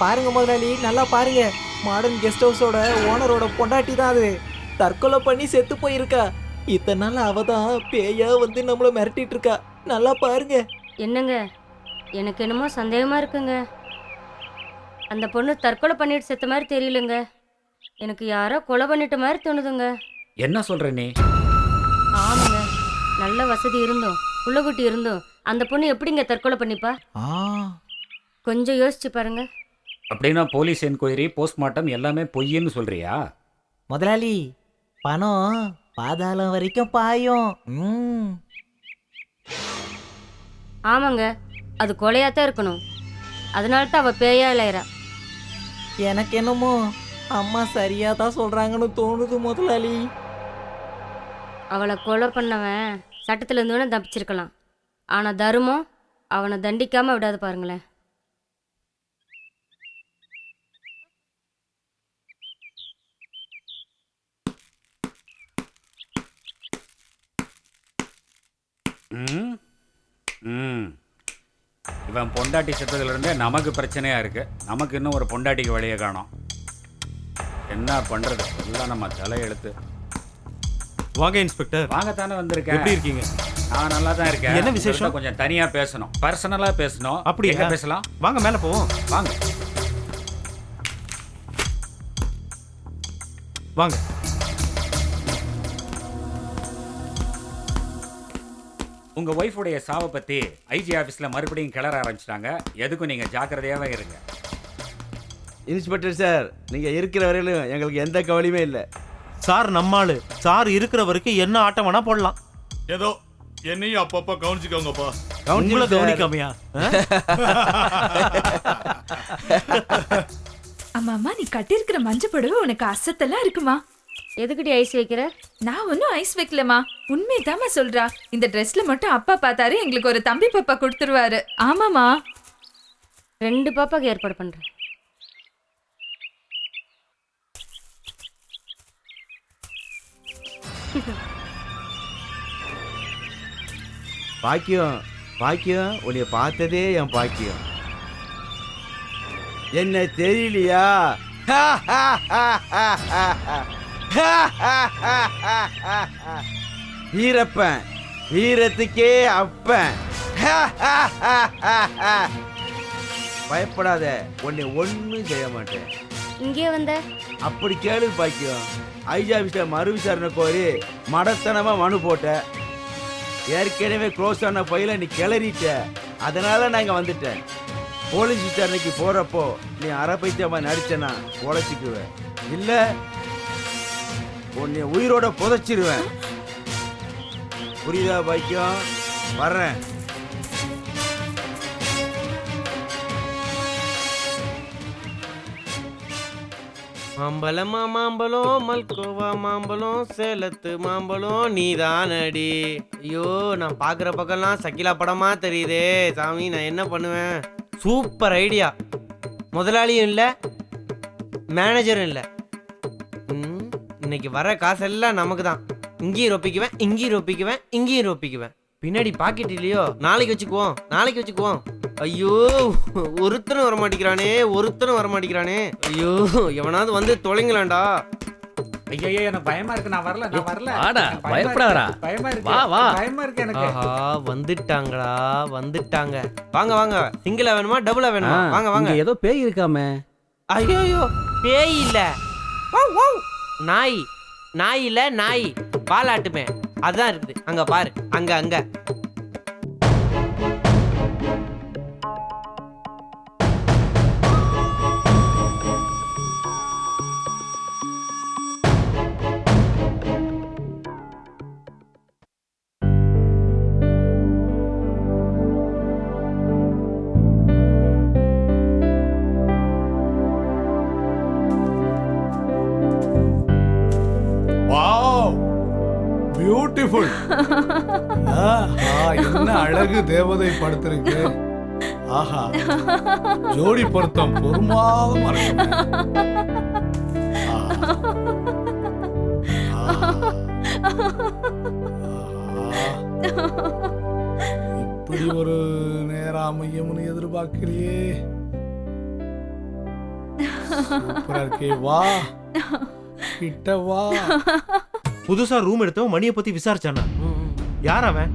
பாருங்க முதலாளி, நல்லா பாருங்க. மாடர்ன் கெஸ்ட் ஹவுஸோட ஓனரோட பொண்டாட்டி தான் அது. தற்கொலை பண்ணி செத்து போயிருக்கா. இத்தனை நாள் அவ தான் பேயா வந்து நம்மள மிரட்டிட்டு இருக்கா. நல்லா பாருங்க. என்னங்க, எனக்கு என்னமோ சந்தேகமா இருக்குங்க. அந்த பொண்ணு தற்கொலை பண்ணிட்டு செத்த மாதிரி தெரியலங்க. எனக்கு யாரோ கொலை பண்ணிட்ட மாதிரி தோணுதுங்க. என்ன சொல்ற நீ? ஆமாங்க, நல்ல வசதி இருந்தோம், புள்ளக்குட்டி இருந்தோம், அந்த பொண்ணு எப்படிங்க தற்கொலை பண்ணிப்பா? கொஞ்சம் யோசிச்சு பாருங்க. அப்படின்னா போலீஸ் என்கொயரி, போஸ்ட்மார்ட்டம் எல்லாமே பொய்ன்னு சொல்றியா? முதலாளி பணம் பாதாளம் வரைக்கும் பாயும். ஆமாங்க, அது கொலையாத்தான் இருக்கணும். அதனால தான் அவ பேயா இளையறா. எனக்கு என்னமோ அம்மா சரியா தான் சொல்றாங்கன்னு தோணுது முதலாளி. அவளை கொலை பண்ணவன் சட்டத்துல இருந்து வேணா தப்பிச்சிருக்கலாம். ஆனா தருமம் அவனை தண்டிக்காம விடாது பாருங்களேன். ம் ம் இவன் பொண்டாட்டி செத்ததுலேருந்தே நமக்கு பிரச்சனையாக இருக்குது. நமக்கு இன்னும் ஒரு பொண்டாட்டிக்கு வழியை காணோம். என்ன பண்ணுறது, எல்லாம் நம்ம தலையெழுத்து. வாங்க இன்ஸ்பெக்டர். வாங்கத்தானே வந்திருக்கேன். எப்படி இருக்கீங்க? நான் நல்லா தான் இருக்கேன். என்ன விசேஷம்? உங்கள்ட்ட கொஞ்சம் தனியாக பேசணும், பர்சனலாக பேசணும். அப்படியா? எங்க பேசலாம்? வாங்க மேலே போவோம். வாங்க வாங்க. உங்கள் ஒய்ஃபுடைய சாவை பற்றி ஐஜி ஆஃபீஸில் மறுபடியும் கிளற ஆரம்பிச்சிட்டாங்க. எதுக்கும் நீங்கள் ஜாக்கிரதையாகவே இருங்க. இன்ஸ்பெக்டர் சார், நீங்கள் இருக்கிற வரையிலும் எங்களுக்கு எந்த கவலையுமே இல்லை. சார் நம்மாளு. சார் இருக்கிற வரைக்கும் என்ன ஆட்டம் வேணா போடலாம். ஏதோ என்னையும் அப்பப்ப கவனிச்சுக்கோங்கப்பா. உங்களை கவனிக்காமையா? அம்மா நீ கட்டியிருக்கிற மஞ்சள் புடவை உனக்கு அசத்தெல்லாம் இருக்குமா? எதுக்கிட்டி ஐஸ் வைக்கிற? நான் ஒன்னும் ஐஸ் வைக்கலமா, உண்மைதாம்மா சொல்றா. இந்த ட்ரெஸ்ல மட்டும் அப்பா பார்த்தாரு எங்களுக்கு ஒரு தம்பி பாப்பா கொடுத்துருவாரு. ஆமாமா, 2 பாப்பாக்கு ஏற்பாடு பண்றேன். பாக்கியம் பாக்கியம், உன்னை பார்த்ததே என் பாக்கியம். என்ன தெரியலையா? வீரப்பன், வீரத்துக்கே அப்பன். பயப்படாத, உன்னை ஒன்னும் செய்ய மாட்டேன். இங்கே வந்த அப்படி கேளு பாக்கியம். ஐஜி ஆஃபீஸ்ல மறு விசாரணை கோரி மடத்தனமா மனு போட்ட. ஏற்கனவே க்ளோஸ் ஆன பையில நீ கிளறிட்ட. அதனால நான் இங்க வந்துட்டேன். போலீஸ் விசாரணைக்கு போறப்போ நீ அரைப்பைத்தியமா நடிச்சனா உழைச்சிக்குவேன், இல்ல உன்னை உயிரோட புதைச்சிருவேன். புரியுதா பாக்கியம்? வர்றேன். மாம்பழமா மாம்பழம், மல்கோவா மாம்பழம், சேலத்து மாம்பழம் நீதானடி. ஐயோ, நான் பார்க்குற பக்கம்லாம் சக்கிலா படமா தெரியுதே சாமி, நான் என்ன பண்ணுவேன்? Super idea. முதலாளியும் இல்லை, மேனேஜரும் இல்லை. இன்னைக்கு வர காசெல்லாம் நமக்கு தான். இங்கேயும் ரொப்பிக்குவேன், இங்கேயும் ரொப்பிக்குவேன், இங்கேயும் ரொப்பிக்குவேன். பின்னாடி பாக்கெட் இல்லையோ, நாளைக்கு வச்சுக்குவோம், நாளைக்கு வச்சுக்குவோம். ஐயோ, ஒருத்தனும் வரமாட்டேங்கிறானே, ஒருத்தனும் வரமாட்டேங்கிறானே. ஐயோ, எவனாவது வந்து தொலைங்களாண்டா. ஐயோ, எனக்கு பயமா இருக்கு. நான் வரல, நான் வரல. வாடா, பயப்படாதடா. பயமா இருக்கு. வா வா. பயமா இருக்கு எனக்கு. ஆஹா, வந்துட்டாங்கடா, வந்துட்டாங்க. வாங்க வாங்க. சிங்கிளா வேணுமா டபுளா வேணுமா? வாங்க வாங்க. ஏதோ பேய் இருக்காமே. ஐயோ, பேய் இல்ல, நாய். நாய் இல்ல, நாய் பாலாட்டுமே, அதான் இருக்குது. அங்க பாரு, அங்க அங்க. பியூட்டிஃபுல். என்ன அழகு தேவதை படுத்திருக்கு. ஆஹா, ஜோடி பொருத்தம் பொறுமாதமா இருக்கு. இப்படி ஒரு நேரம் அமையும்னு எதிர்பார்க்கலையே. சூப்பரா இருக்கே. வா கிட்ட வா. புதுசா ரூம் எடுத்தவன் மணியை பத்தி விசாரிச்சானா? யார் அவன்?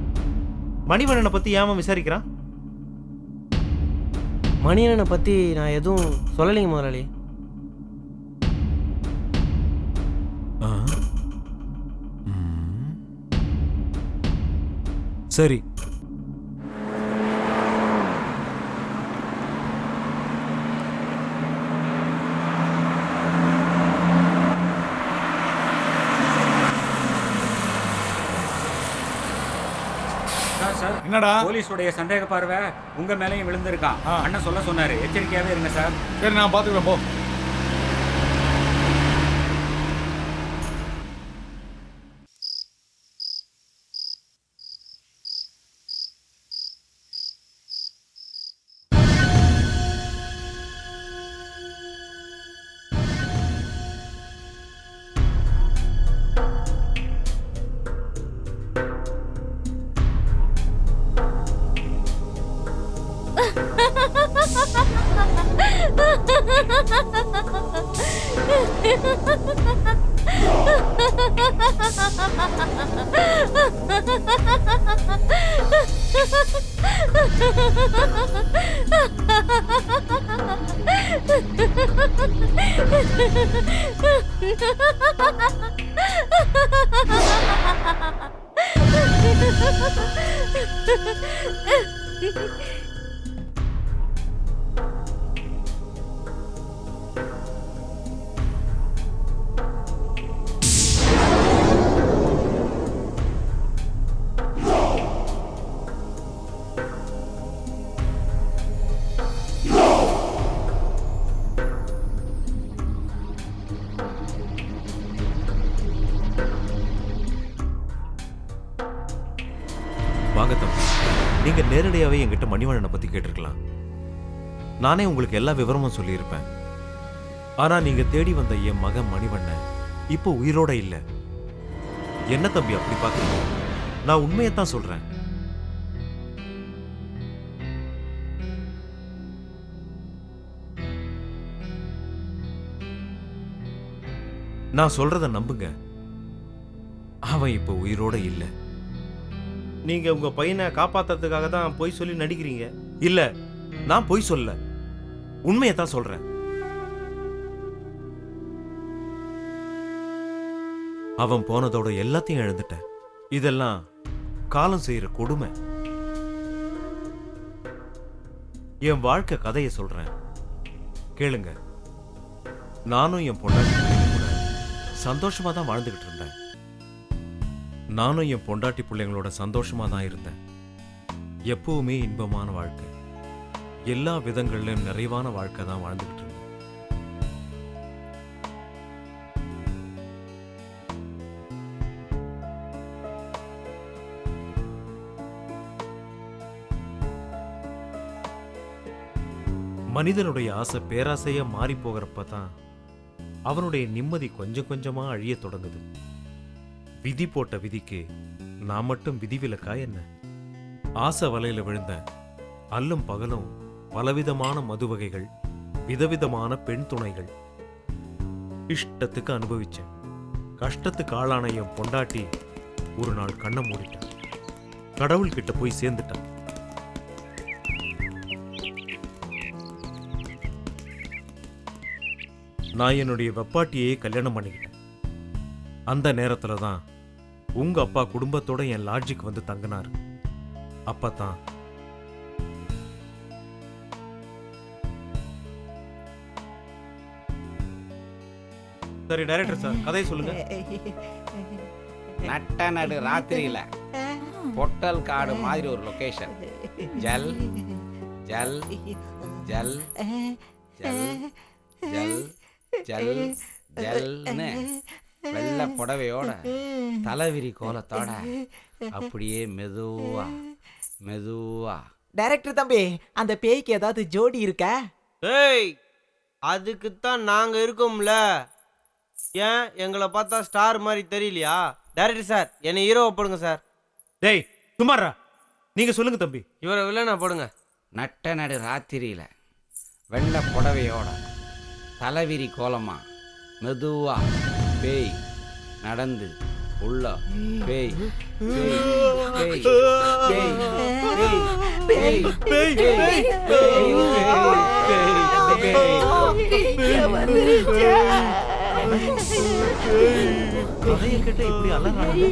மணிவண்ணனை பத்தி ஏன் விசாரிக்கிறான்? மணியனை பத்தி நான் எதுவும் சொல்லலைங்க முதலாளி. சரி, என்னடா? போலீஸுடைய சந்தேக பார்வை உங்க மேலையும் விழுந்திருக்கான். அண்ணன் சொல்ல சொன்னாரு, எச்சரிக்கையாவே இருங்க சார். சரி, நான் பாத்துக்கிறேன், போ. வாங்க தம்பி, நீங்க நேரடியாவே என்கிட்ட மணிவண்ணனை பத்தி கேட்டிருக்கலாம். நானே உங்களுக்கு எல்லா விவரமும் சொல்லியிருப்பேன். ஆனா நீங்க தேடி வந்த என் மகன் மணிவண்ணன் இப்போ உயிரோட இல்ல. என்ன தம்பி அப்படி பாக்குறீங்க? நான் உண்மையைத்தான் சொல்றேன். நான் சொல்றத நம்புங்க. அவன் இப்போ உயிரோட இல்ல. நீங்க உங்க பையனை காப்பாத்துறதுக்காக தான் பொய் சொல்லி நடிக்கிறீங்க. இல்ல, நான் பொய் சொல்ல, உண்மையை தான் சொல்றேன். அவன் போனதோட எல்லாத்தையும் இழந்துட்டேன். இதெல்லாம் காலம் செய்யற கொடுமை. என் வாழ்க்கை கதையை சொல்றேன், கேளுங்க. நானும் என் பொண்டாட்டி பிள்ளைங்க கூட சந்தோஷமா தான் வாழ்ந்துகிட்டு இருந்தேன். நானும் என் பொண்டாட்டி பிள்ளைங்களோட சந்தோஷமா தான் இருந்தேன். எப்பவுமே இன்பமான வாழ்க்கை, எல்லா விதங்களிலும் நிறைவான வாழ்க்கை தான் வாழ்ந்துகிட்டு இருந்தேன். மனிதனுடைய ஆசை பேராசையா மாறி போகிறப்ப தான் அவனுடைய நிம்மதி கொஞ்சம் கொஞ்சமா அழிய தொடங்குது. விதி போட்ட விதிக்கு நான் மட்டும் விதிவிலக்கா என்ன? ஆசை வலையில விழுந்த அல்லும் பகலும் பலவிதமான மது வகைகள், விதவிதமான பெண் துணைகள் இஷ்டத்துக்கு அனுபவிச்சேன். கஷ்டத்துக்கு ஆளான என் பொண்டாட்டி ஒரு நாள் கண்ணை மூடிட்டான். கடவுள் கிட்ட போய் சேர்ந்துட்டான். நான் என்னுடைய வெப்பாட்டியே கல்யாணம் பண்ணிக்கிட்டேன். அந்த நேரத்துல தான் உங்க அப்பா குடும்பத்தோட என் லாட்ஜுக்கு வந்து தங்கினார். அப்பதான் சரி டைரக்டர் சார், கதையை சொல்லுங்க. நட்ட நடு ராத்திரியில பொட்டல் காடு மாதிரி ஒரு லொகேஷன். ஜல் ஜல் ஜல் ஜல் ஜல் ஜல் ஜல்னு வெள்ளை புடவையோட தலைவிரி கோலத்தோட அப்படியே மெதுவா மெதுவா. டைரக்டர் தம்பி, அந்த பேய்க்கு ஏதாவது ஜோடி இருக்கா? ஏய், அதுக்குத்தான் நாங்க இருக்கோம்ல. ஏன் எங்களை பார்த்தா ஸ்டார் மாதிரி தெரியலையா? டைரக்டர் சார், என்னை ஹீரோவை போடுங்க சார். டேய் சுமாரா, நீங்க சொல்லுங்க தம்பி. இவரை வில்லனா போடுங்க. நட்ட நடு ராத்திரியில வெள்ளை புடவையோட தலைவிரி கோலமா மெதுவா பேய் நடந்து உள்ள பேய் பேய் பேய் பேய் பேய் பேய் பேய் கதையை கேட்ட இப்படி அலறாங்க.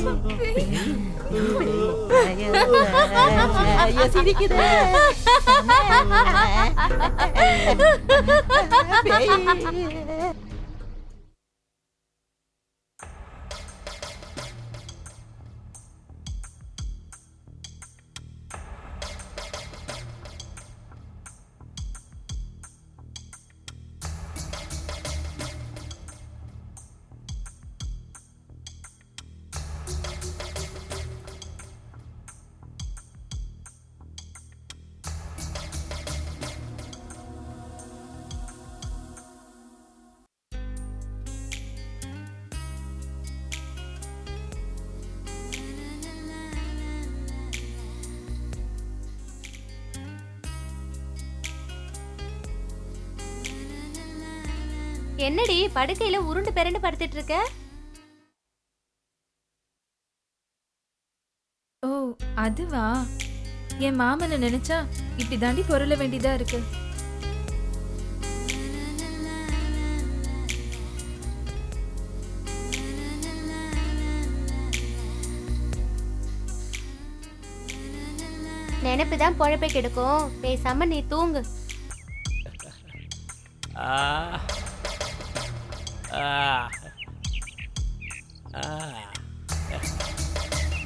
என்னடி படுக்கையில உருண்டு பெரண்டு படுத்துட்டு இருக்க? ஓ அதுவா? என் மாமனை நினைச்சா இப்படி தாண்டி பொருள வேண்டியதா இருக்கு. நினைப்பு தான் பொழப்பை கெடுக்கும். பேசாம நீ தூங்கு.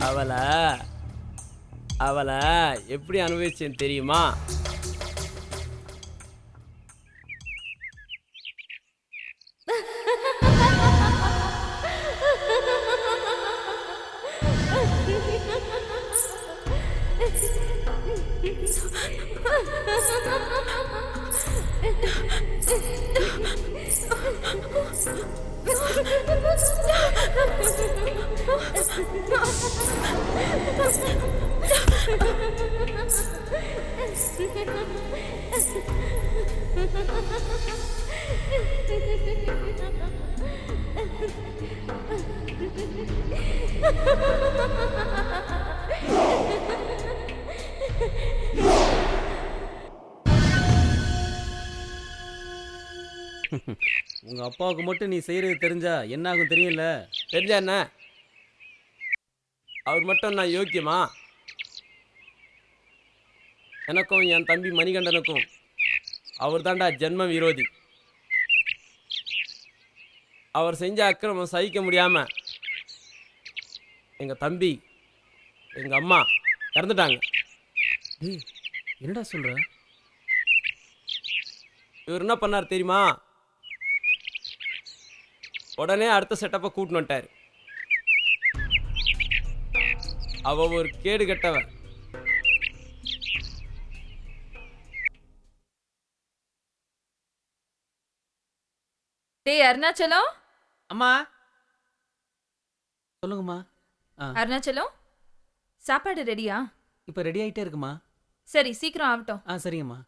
அவளை எப்படி அனுபவிச்சேன்னு தெரியுமா? உங்க அப்பாவுக்கு மட்டும் நீ செய்யறது தெரிஞ்சா என்ன ஆகும் தெரியும்ல? தெரிஞ்சா என்ன? அவர் மட்டும் நான் யோக்கியமா? எனக்கும் என் தம்பி மணிகண்டனுக்கும் அவர் தாண்டா ஜென்ம விரோதி. அவர் செஞ்ச அக்கிரமம் சகிக்க முடியாம எங்க தம்பி எங்க அம்மா இறந்துட்டாங்க. என்னடா சொல்ற? இவர் என்ன பண்ணார் தெரியுமா? உடனே அடுத்த செட்டப்பை கூட்டின்னு வந்துட்டார். அவ ஒரு கேடு கெட்டவன். டேய் அருணாச்சலம். அம்மா சொல்லுங்கம்மா. அருணாச்சலம், சாப்பாடு ரெடியா? இப்போ ரெடி ஆகிட்டே இருக்குமா? சரி சீக்கிரம் ஆகட்டும். சரிங்கம்மா.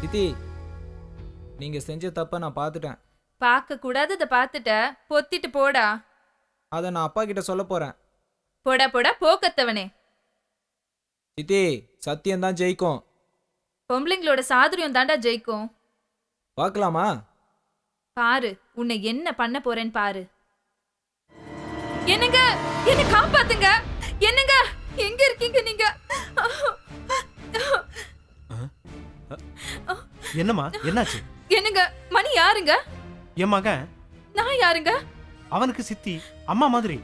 சித்தி, நீங்க செஞ்ச தப்ப நான் பார்த்துட்டேன். பார்க்க கூடாதத பார்த்துட்ட, பொத்திட்டு போடா. அதை நான் அப்பா கிட்ட சொல்ல போறேன். போடா போடா போக்கத்தவனே. சித்தி, சத்தியம் தான் ஜெயிக்கும். பொம்பளைங்களோட சாதுரியம் தாண்டா ஜெயிக்கும். பார்க்கலாமா? பாரு உன்னை என்ன பண்ண போறேன்னு பாரு. என்னங்க, என்ன காப்பாத்துங்க. என்னங்க, எங்க இருக்கீங்க நீங்க? என்னம்மா என்னாச்சு? என்னங்க, மணி யாருங்க? என் மகன். நான் யாருங்க? அவனுக்கு சித்தி அம்மா மாதிரி.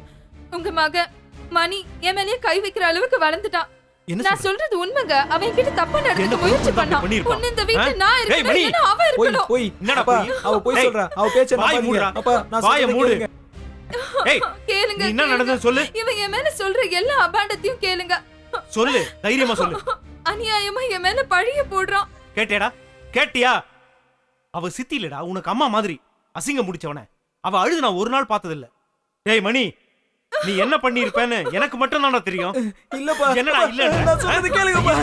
உங்க மகன் மணி என் மேலேயே கை வைக்கிற அளவுக்கு வளர்ந்துட்டான். என்ன நான் சொல்றது உண்மைங்க. அவன் என்கிட்ட தப்பா நடந்துக்க முயற்சி பண்ணான். உன்னை இந்த வீட்டுல நான் இருக்கணும், அவன் இருக்கணும். போய் என்னடா அவ போய் சொல்றா. அவ பேச்ச நம்பாதீங்க. அப்பா நான் வாயை மூடு. கேளுங்க. கேளுங்க. என்ன நடந்தது சொல்லு. இவன் என் மேல சொல்ற எல்லா அபாண்டத்தையும் கேளுங்க. சொல்லு, தைரியமா சொல்லு. அநியாயமா என் மேல பழிய போடுறான். கேட்டேடா? கேட்டியா? அவ சித்தி இல்லடா, உனக்கு அம்மா மாதிரி. அசிங்க முடிச்சவன அவ அழுது நான் ஒரு நாள் பார்த்ததில்ல. ஏய் மணி, நீ என்ன பண்ணிருப்பேன்னு எனக்கு மட்டும் தானே தெரியும். இல்லப்பா, என்னடா இல்ல? நான் சொல்றது கேளுங்கப்பா.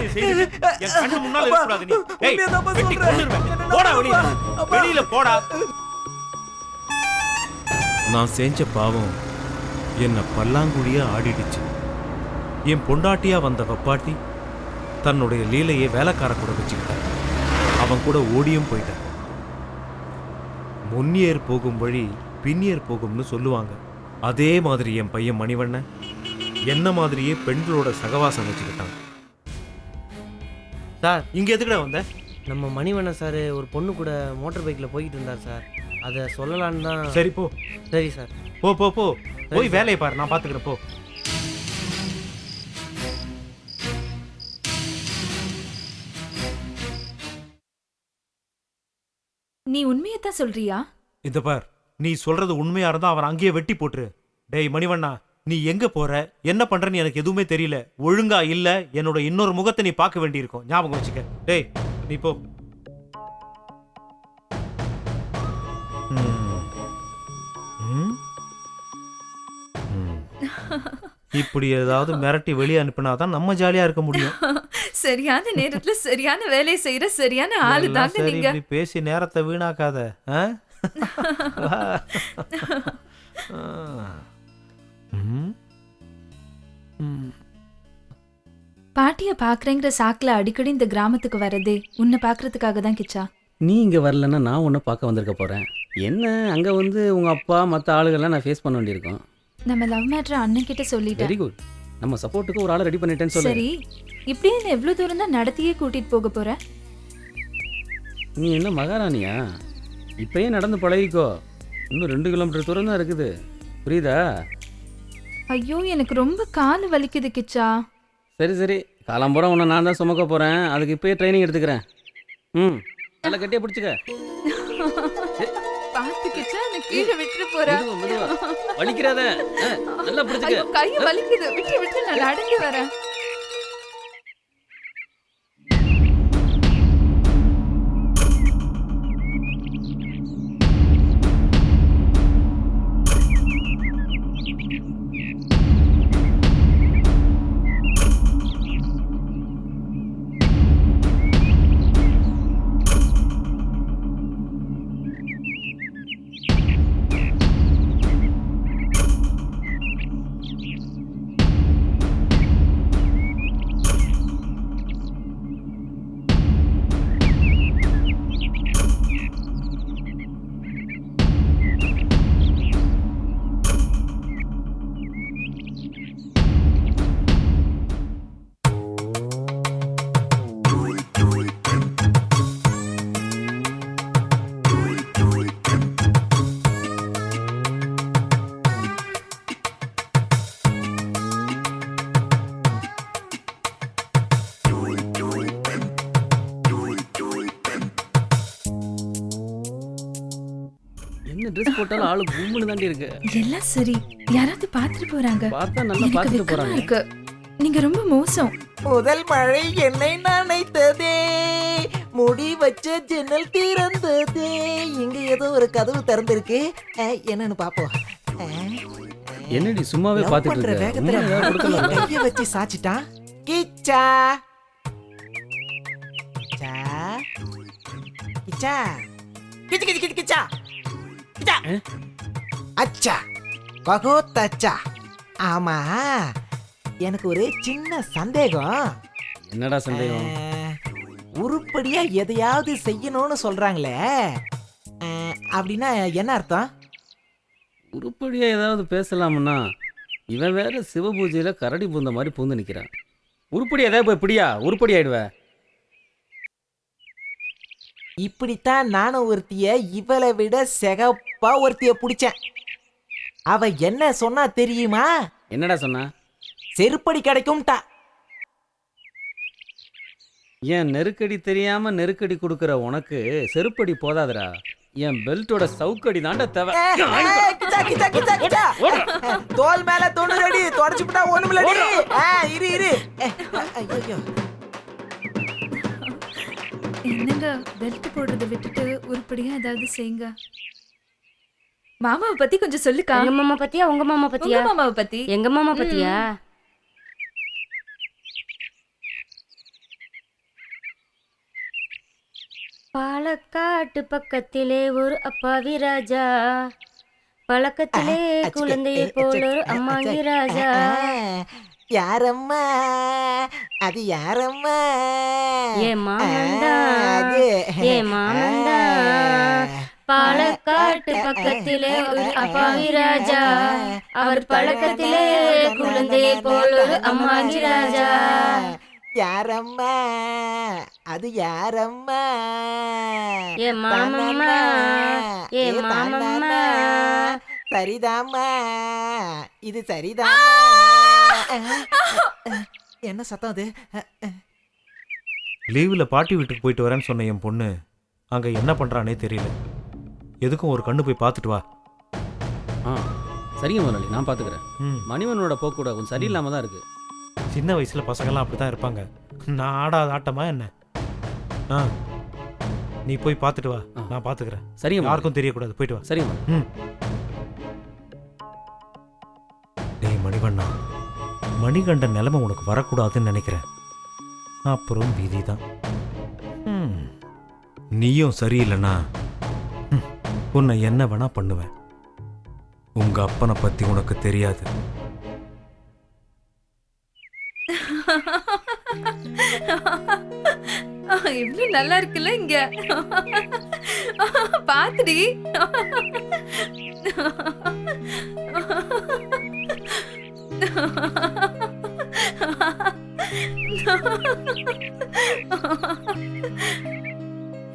என் கண்ணு முன்னால இருக்க கூடாது நீ. ஏய் வெட்டி கொன்னுருவேன். போடா வெளிய. வெளியில போடா. நான் செஞ்ச பாவம் என்ன பல்லாங்குழியா ஆடிடுச்சு. என் பொண்டாட்டியா வந்த வப்பாட்டி தன்னுடைய லீலையை வேலைக்கார கூட வச்சுக்கிட்டான். அவன் கூட ஓடியும் போயிட்டான். முன்னியர் போகும் வழி பின்னியர் போகும்னு சொல்லுவாங்க. அதே மாதிரி என் பையன் மணிவண்ணன் என்ன மாதிரியே பெண்களோட சகவாசம் வச்சுக்கிட்டான். சார், இங்க எதுக்குடா வந்த? நம்ம மணிவண்ணன் சார் ஒரு பொண்ணு கூட மோட்டார் பைக்கில் போய்கிட்டு இருந்தார் சார். அதை சொல்லலான்னு தான். சரி போ. சரி சார். போ போ போ. போய் வேலையை பாரு, நான் பாத்துக்கிறேன். போ. நீ உண்மையத்தான் சொல்றியா? இந்த பார், நீ சொல்றது உண்மையா இருந்தா அவன் அங்கேயே வெட்டி போட்டுரு. டேய் மணிவண்ணா, நீ எங்க போற, என்ன பண்றன்னு எனக்கு எதுவுமே தெரியல. ஒழுங்கா இல்ல என்னோட இன்னொரு முகத்தை நீ பார்க்க வேண்டியிருக்கும். ஞாபகம் வச்சுக்க. டேய் நீ போ. இப்படி ஏதாவது மிரட்டி வெளியே அனுப்பினாதான் நம்ம ஜாலியா இருக்க முடியும். சரியான நேரத்துல சரியான வேலையை செய்யற சரியான ஆளு எல்லாம் தாங்க சரி, நீங்க. இப்படி பேசி நேரத்தை வீணாக்காத. ஆ? வா. ஆ. ம். ம். பாட்டிய பாக்குறேங்கிற சாக்குல அடிக்கடி இந்த கிராமத்துக்கு வரதே உன்னை பாக்குறதுக்காக தான் கிச்சா. நீ இங்கே வரலன்னா நான் உன்னை பார்க்க வந்திருக்க போகிறேன். என்ன அங்கே வந்து உங்கள் அப்பா மற்ற ஆளுகள்லாம் நான் ஃபேஸ் பண்ண வேண்டியிருக்கோம். நம்ம லவ் மேட்ரு அண்ணன் கிட்ட சொல்லிட்டேன். Very good. நம்ம சப்போர்ட்டுக்கு ஒரு ஆளை ரெடி பண்ணிட்டேன்னு சொல்லு. சரி, இப்படியே என்ன எவ்வளவு தூரம் தான் நடத்தியே கூட்டிட்டு போக போற? நீ என்ன மகாராணியா? இப்பயே நடந்து பழகிக்கோ. இன்னும் 2 கிலோமீட்டர் தூரம் தான் இருக்குது. புரியுதா? ஐயோ, எனக்கு ரொம்ப கால் வலிக்குது கிச்சா. சரி சரி, காலம்புறம் உன்னை நான் தான் சுமக்க போகிறேன். அதுக்கு இப்பயே ட்ரைனிங் எடுத்துக்கிறேன். ம், நல்லா கட்டியா பிடிச்சிக்க. பாத்து கிச்சா, நான் கீழே விட்டுட்டு போறேன். மெதுவா, மெதுவா. வலிக்கிறாத. நல்லா பிடிச்சிக்க. ஐயோ, கை வலிக்குது. விட்டு விட்டு நான் நடந்து வரேன். என்ன ட்ரெஸ் போட்டாலும் ஆளு கும்முன்னு தாண்டி இருக்கு. எல்லாம் சரி, யாராவது பாத்துட்டு போறாங்க. பார்த்தா நல்லா எனக்கு பார்த்துட்டு வெக்கமா போறாங்க. இருக்கு. நீங்க ரொம்ப மோசம். முதல் மழை என்னை நனைத்ததே, முடி வச்ச ஜன்னல் திறந்ததே. இங்க ஏதோ ஒரு கதவு திறந்திருக்கு. என்னன்னு பாப்போம். என்னடி சும்மாவே Love பார்த்துட்டு பண்ற இருக்க? வேகத்துல உண்மையா ஏதாவது கொடுக்கலாம். கைய வச்சு சாச்சிட்டான். கிச்சா கிச்சா கிச்சா கிச்சு கிச்சு கிச்சு கிச்சா கிச்சா. அச்சா பகோத் அச்சா. ஆமா, எனக்கு ஒரு சின்ன சந்தேகம். என்னடா சந்தேகம்? உருப்படியா எதையாவது செய்யணும்னு சொல்றாங்களே, அப்படின்னா என்ன அர்த்தம்? உருப்படியா ஏதாவது பேசலாம்னா இவன் வேற சிவபூஜையில கரடி பூந்த மாதிரி பூந்து நிக்கிறான். உருப்படி ஏதாவது போய் பிடியா, உருப்படி ஆயிடுவ. இப்படித்தான் நானும் ஒருத்திய இவளை விட செகப்பா ஒருத்திய பிடிச்சேன். அவ என்ன சொன்னா தெரியுமா? என்னடா சொன்னா? செருப்படி கிடைக்கும்டா. என் நெருக்கடி தெரியாம நெருக்கடி கொடுக்கற உனக்கு செருப்படி போதாதுடா. என் பெல்ட்டோட சவுக்கடி தாண்டா தேவை. கிச்சா, கிச்சா, கிச்சா, கிச்சா. தோல் மேல தொடுறடி, தொடச்சுட்டா ஒண்ணுமில்லடி. இரு இரு. ஐயோ, என்னங்க பெல்ட் போடுறத விட்டுட்டு உருப்படியா ஏதாவது செய்யுங்க. மாமாவை பத்தி கொஞ்சம் சொல்லுக்கா. எங்க மாமா பத்தியா உங்க மாமா பத்தியா? உங்க மாமாவை பத்தி. எங்க மாமா பத்தியா? பாலக்காட்டு பக்கத்திலே ஒரு அப்பாவி ராஜா, பழக்கத்திலே குழந்தையை போல ஒரு அம்மாங்கி ராஜா. யாரம்மா அது? யாரம்மா? ஏ மாமண்டா, ஏ மாமண்டா, பாலக்காட்டு பக்கத்திலே ஒரு அப்பாவி ராஜா, அவர் பழக்கத்திலே குழந்தையை போல ஒரு அம்மாங்கி ராஜா. யாரம்மா அது? யாரம்மா? ஏ மாமம்மா, ஏ மாமம்மா. சரிதாம்மா, இது சரிதாம்மா. என்ன சத்தம் அது? லீவ்ல பாட்டி வீட்டுக்கு போயிட்டு வரேன்னு சொன்ன என் பொண்ணு அங்க என்ன பண்றானே தெரியல. எதுக்கும் ஒரு கண்ணு போய் பார்த்துட்டு வா. சரிங்க முதலாளி, நான் பாத்துக்கிறேன். மணிவனோட போக்கு கூட கொஞ்சம் சரியில்லாம தான் இருக்கு. சின்ன வயசுல பசங்கள்லாம் அப்படிதான் இருப்பாங்க. நான் ஆடாத ஆட்டமா என்ன? நீ போய் பார்த்துட்டு வா, நான் பாத்துக்கிறேன். சரிங்க, யாருக்கும் தெரியக்கூடாது. போயிட்டு வா. சரிங்க. டேய் மணிவண்ணா, மணிகண்டன் நிலைமை உனக்கு வரக்கூடாதுன்னு நினைக்கிறேன். அப்புறம் விதி தான். நீயும் சரியில்லைன்னா உன்னை என்ன வேணா பண்ணுவேன். உங்க அப்பனை பத்தி உனக்கு தெரியாது. இவ்வளவு நல்லா இருக்குல்ல இங்க. பாத்துடி.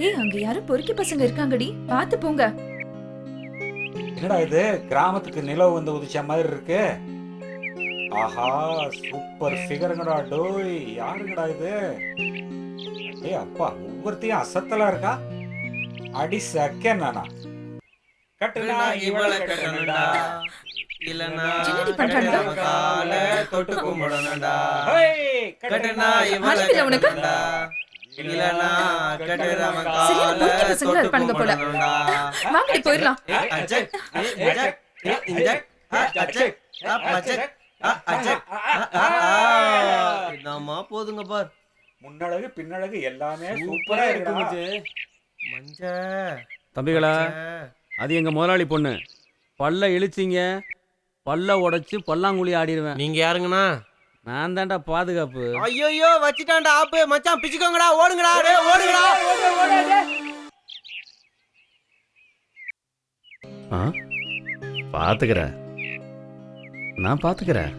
ஏய், அங்க யாரும் பொறுக்கி பசங்க இருக்காங்கடி, பாத்து போங்க. என்னடா இது, கிராமத்துக்கு நிலவு வந்து உதிச்ச மாதிரி இருக்கு. ஆஹா, சூப்பர் ஃபிகருங்கடா. டோய், யாருங்கடா இது? ஏய் அப்பா, ஒவ்வொருத்தையும் அசத்தலா இருக்கா. அடி செகண்ட் நானா கட்டுனா இவள கட்டணும்டா, இல்லனா என்னடி பண்றாங்க? கால தொட்டு கும்பிடணும்டா. ஹேய், கட்டுனா இவள அறிவில்ல உனக்கு? கட்டணும்டா, இல்லனா கட்டுறவன் சரியான கால பொறுக்கி பசங்களா தொட்டு இருப்பானுங்க போல. கும்பிடணும்டா. வாங்கடி போயிடலாம். அஜக் இஜக் இஜக் அஜக் அஜக் அஜக். என்னம்மா போதுங்க பார். முன்னழகு பின்னழகு எல்லாமே சூப்பரா இருக்கு. மஞ்ச தம்பிகளா, அது எங்க முதலாளி பொண்ணு. பல்ல இழிச்சிங்க, பல்ல உடைச்சு பல்லாங்குழி ஆடிடுவேன். நீங்க யாருங்கண்ணா? நான் தான்டா பாதுகாப்பு. ஐயோ வச்சிட்டான்டா ஆப்பு. மச்சான் பிச்சுக்கோங்கடா, ஓடுங்கடா, டேய் ஓடுங்கடா. பாத்துக்கிறேன், நான் பாத்துக்கிறேன்.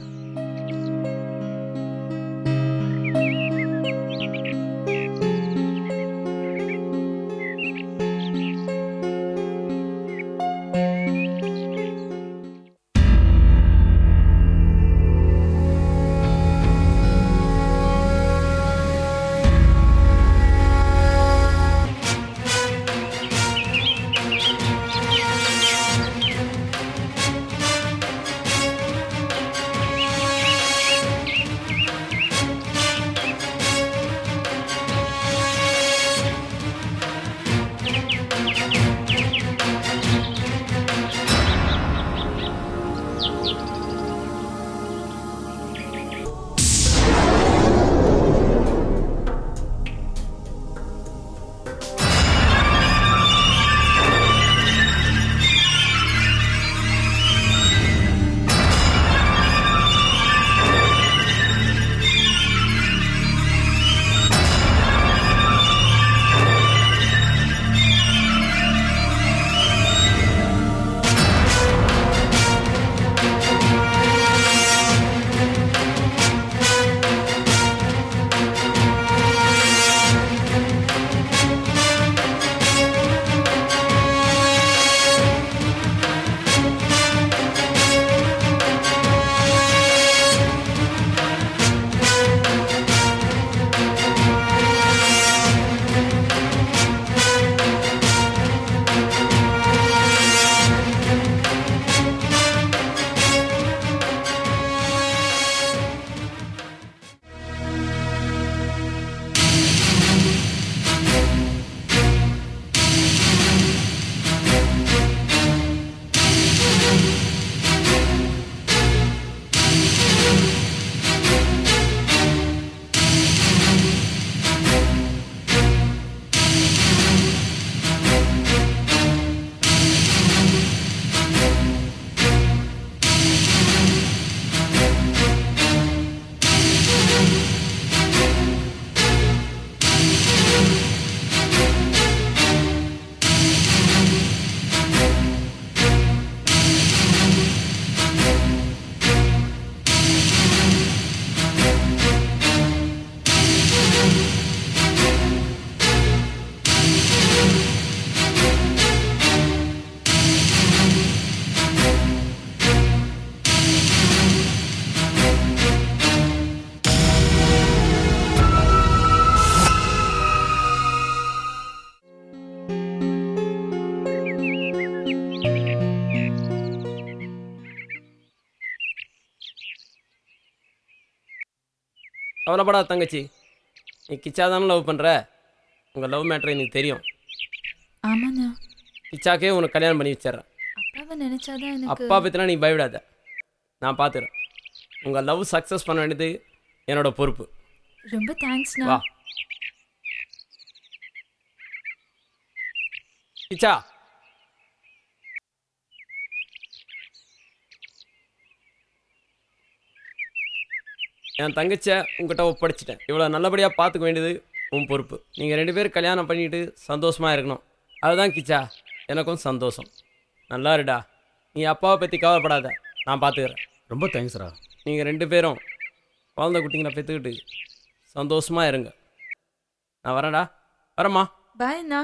கவலைப்படாத தங்கச்சி, நீ கிச்சா தானே லவ் பண்ணுற. உங்கள் லவ் மேட்ரு எனக்கு தெரியும். ஆமாண்ணா, கிச்சாக்கே உனக்கு கல்யாணம் பண்ணி வச்சிட்றேன். அப்பாவை நினைச்சாதான் எனக்கு. அப்பா பற்றினா நீ பயப்படாத, நான் பார்த்துக்கிறேன். உங்கள் லவ் சக்ஸஸ் பண்ண வேண்டியது என்னோட பொறுப்பு. ரொம்ப தேங்க்ஸ்ண்ணா. வா கிச்சா. என் தங்கச்சியை உங்ககிட்ட ஒப்படைச்சிட்டேன். இவ்வளோ நல்லபடியாக பார்த்துக்க வேண்டியது உன் பொறுப்பு. நீங்கள் 2 பேரும் கல்யாணம் பண்ணிட்டு சந்தோஷமாக இருக்கணும். அதுதான் கிச்சா எனக்கும் சந்தோஷம். நல்லா இருடா. நீ அப்பாவை பற்றி கவலைப்படாத, நான் பார்த்துக்கிறேன். ரொம்ப தேங்க்ஸ்ரா. நீங்கள் 2 பேரும் குழந்தை குட்டிங்களை பெற்றுக்கிட்டு சந்தோஷமாக இருங்க. நான் வரேன்டா. வரேம்மா. பாய் அண்ணா.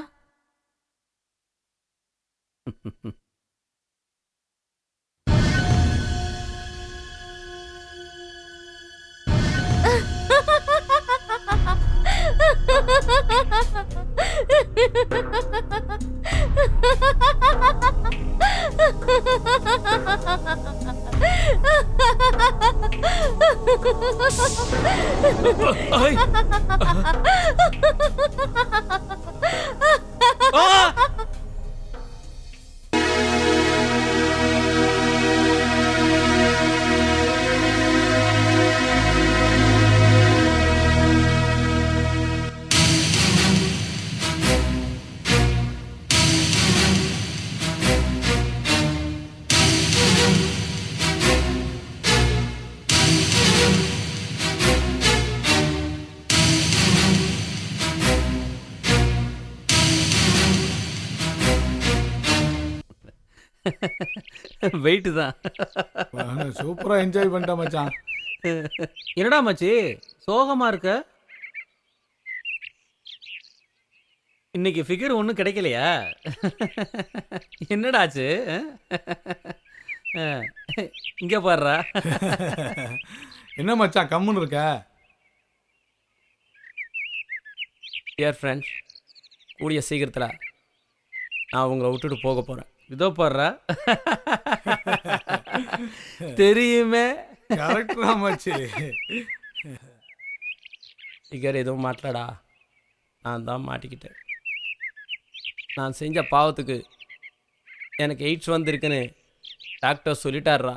வெயிட்டு தான். சூப்பரா என்ஜாய் பண்ணிட்டேன் மச்சான். என்னடா மச்சி சோகமா இருக்க? இன்னைக்கு ஃபிகர் ஒன்றும் கிடைக்கலையா? என்னடாச்சு? இங்க பாடுறா. என்ன மச்சான் கம்முன்னு இருக்க? டியர் ஃப்ரெண்ட்ஸ், கூடிய சீக்கிரத்தில் நான் உங்களை விட்டுட்டு போக போகிறேன். இதோ பாடுறா. தெரியுமே. கரெக்டா மச்சி. ஃபிகர் எதுவும் மாட்டலடா, நான் தான் மாட்டிக்கிட்டேன். நான் செஞ்ச பாவத்துக்கு எனக்கு எய்ட்ஸ் வந்திருக்குன்னு டாக்டர் சொல்லிட்டாருடா.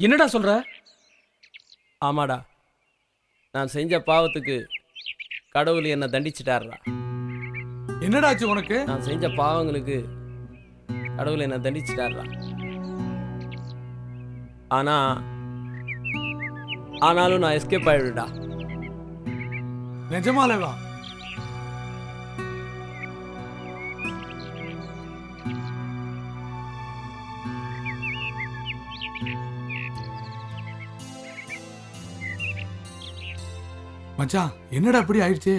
என்னடா சொல்ற? ஆமாடா, நான் செஞ்ச பாவத்துக்கு கடவுள் என்னை தண்டிச்சிட்டாருடா. என்னடாச்சு உனக்கு? நான் செஞ்ச பாவங்களுக்கு கடவுள் என்னை தண்டிச்சிட்டாருடா. ஆனாலும் நான் எஸ்கேப் ஆயிடுடா. நிஜமாலேவா? மச்சான் என்னடா இப்படி ஆயிடுச்சு?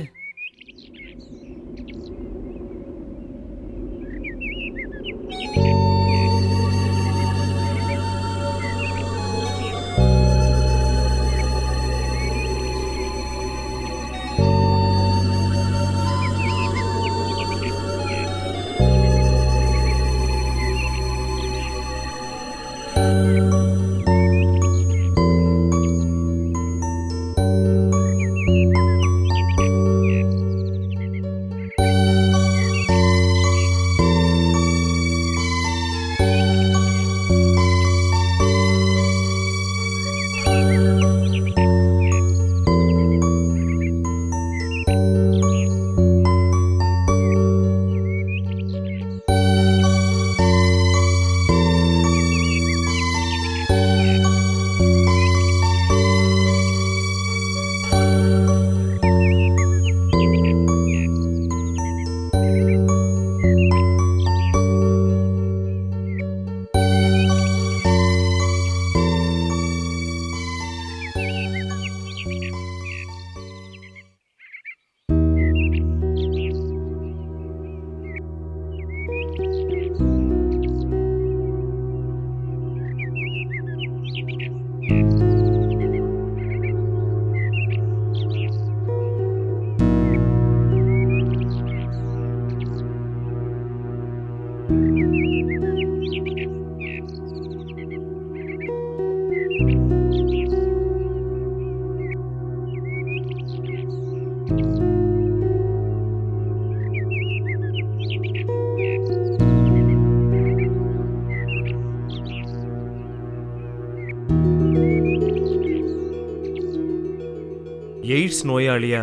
எய்ட்ஸ் நோயாளியா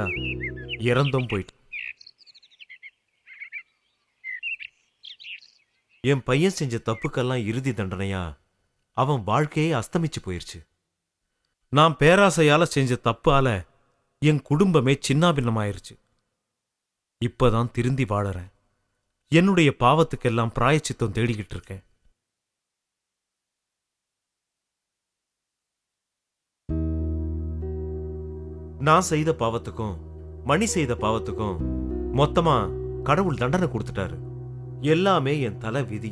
இறந்தும் போயிட்டு. என் பையன் செஞ்ச தப்புக்கெல்லாம் இறுதி தண்டனையா அவன் வாழ்க்கையே அஸ்தமிச்சு போயிருச்சு. நான் பேராசையால செஞ்ச தப்பால என் குடும்பமே சின்னாபின்னமாயிருச்சு. இப்பதான் திருந்தி வாழறேன். என்னுடைய பாவத்துக்கெல்லாம் பிராயச்சித்தம் தேடிக்கிட்டு இருக்கேன். நான் செய்த பாவத்துக்கும் மணி செய்த பாவத்துக்கும் மொத்தமா கடவுள் தண்டனை கொடுத்துட்டாரு. எல்லாமே என் தலை விதி.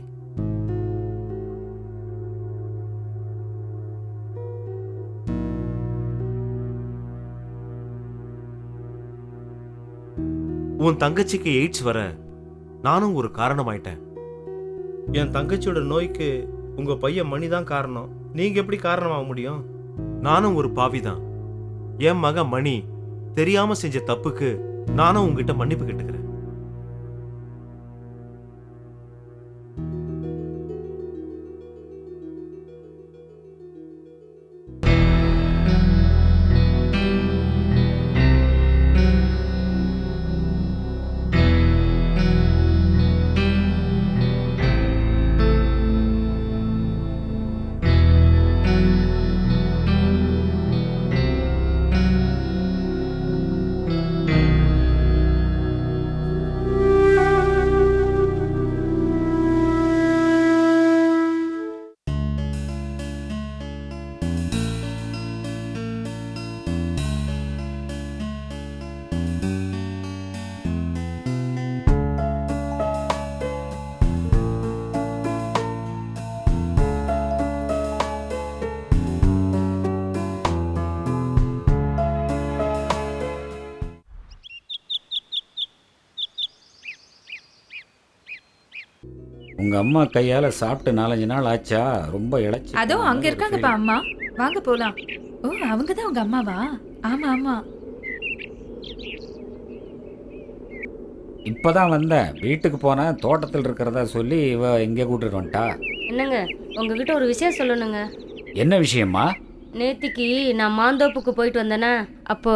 உன் தங்கச்சிக்கு எய்ட்ஸ் வர நானும் ஒரு காரணமாயிட்டேன். என் தங்கச்சியோட நோய்க்கு உங்க பையன் மணிதான் காரணம். நீங்க எப்படி காரணமாக முடியும்? நானும் ஒரு பாவிதான். என் மக மணி தெரியாம செஞ்ச தப்புக்கு நானும் உங்ககிட்ட மன்னிப்பு கேட்டுக்கிறேன். உங்க அம்மா கையால சாப்பிட்டு 4-5 நாள் ஆச்சா? ரொம்ப இழைச்சி. அதோ அங்க இருக்காங்கப்பா அம்மா, வாங்க போலாம். ஓ, அவங்க தான் உங்க அம்மாவா? ஆமா ஆமா. இப்பதான் வந்தேன். வீட்டுக்கு போனேன், தோட்டத்தில் இருக்கிறதா சொல்லி இவ இங்கே கூட்டிட்டு வந்துட்டா. என்னங்க, உங்ககிட்ட ஒரு விஷயம் சொல்லணுங்க. என்ன விஷயமா? நேத்திக்கு நான் மாந்தோப்புக்கு போயிட்டு வந்தேனா, அப்போ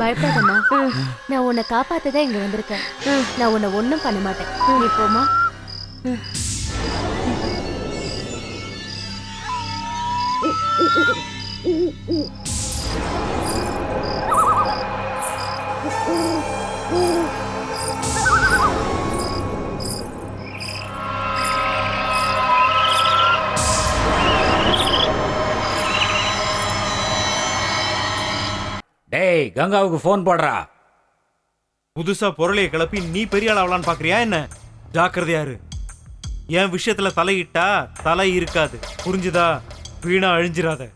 பயப்படாதம்மா, நான் உன்னை காப்பாத்ததான் இங்க வந்திருக்கேன். நான் உன்னை ஒண்ணும் பண்ண மாட்டேன். நீ போமா. டேய், கங்காவுக்கு ஃபோன் போடுறா. புதுசா பொருளைய கிளப்பி நீ பெரிய ஆள் ஆகலான்னு பாக்குறியா என்ன? ஜாக்கிரதையா இரு. என் விஷயத்துல தலையிட்டா தலை இருக்காது, புரிஞ்சுதா? வீணா அழிஞ்சிராத.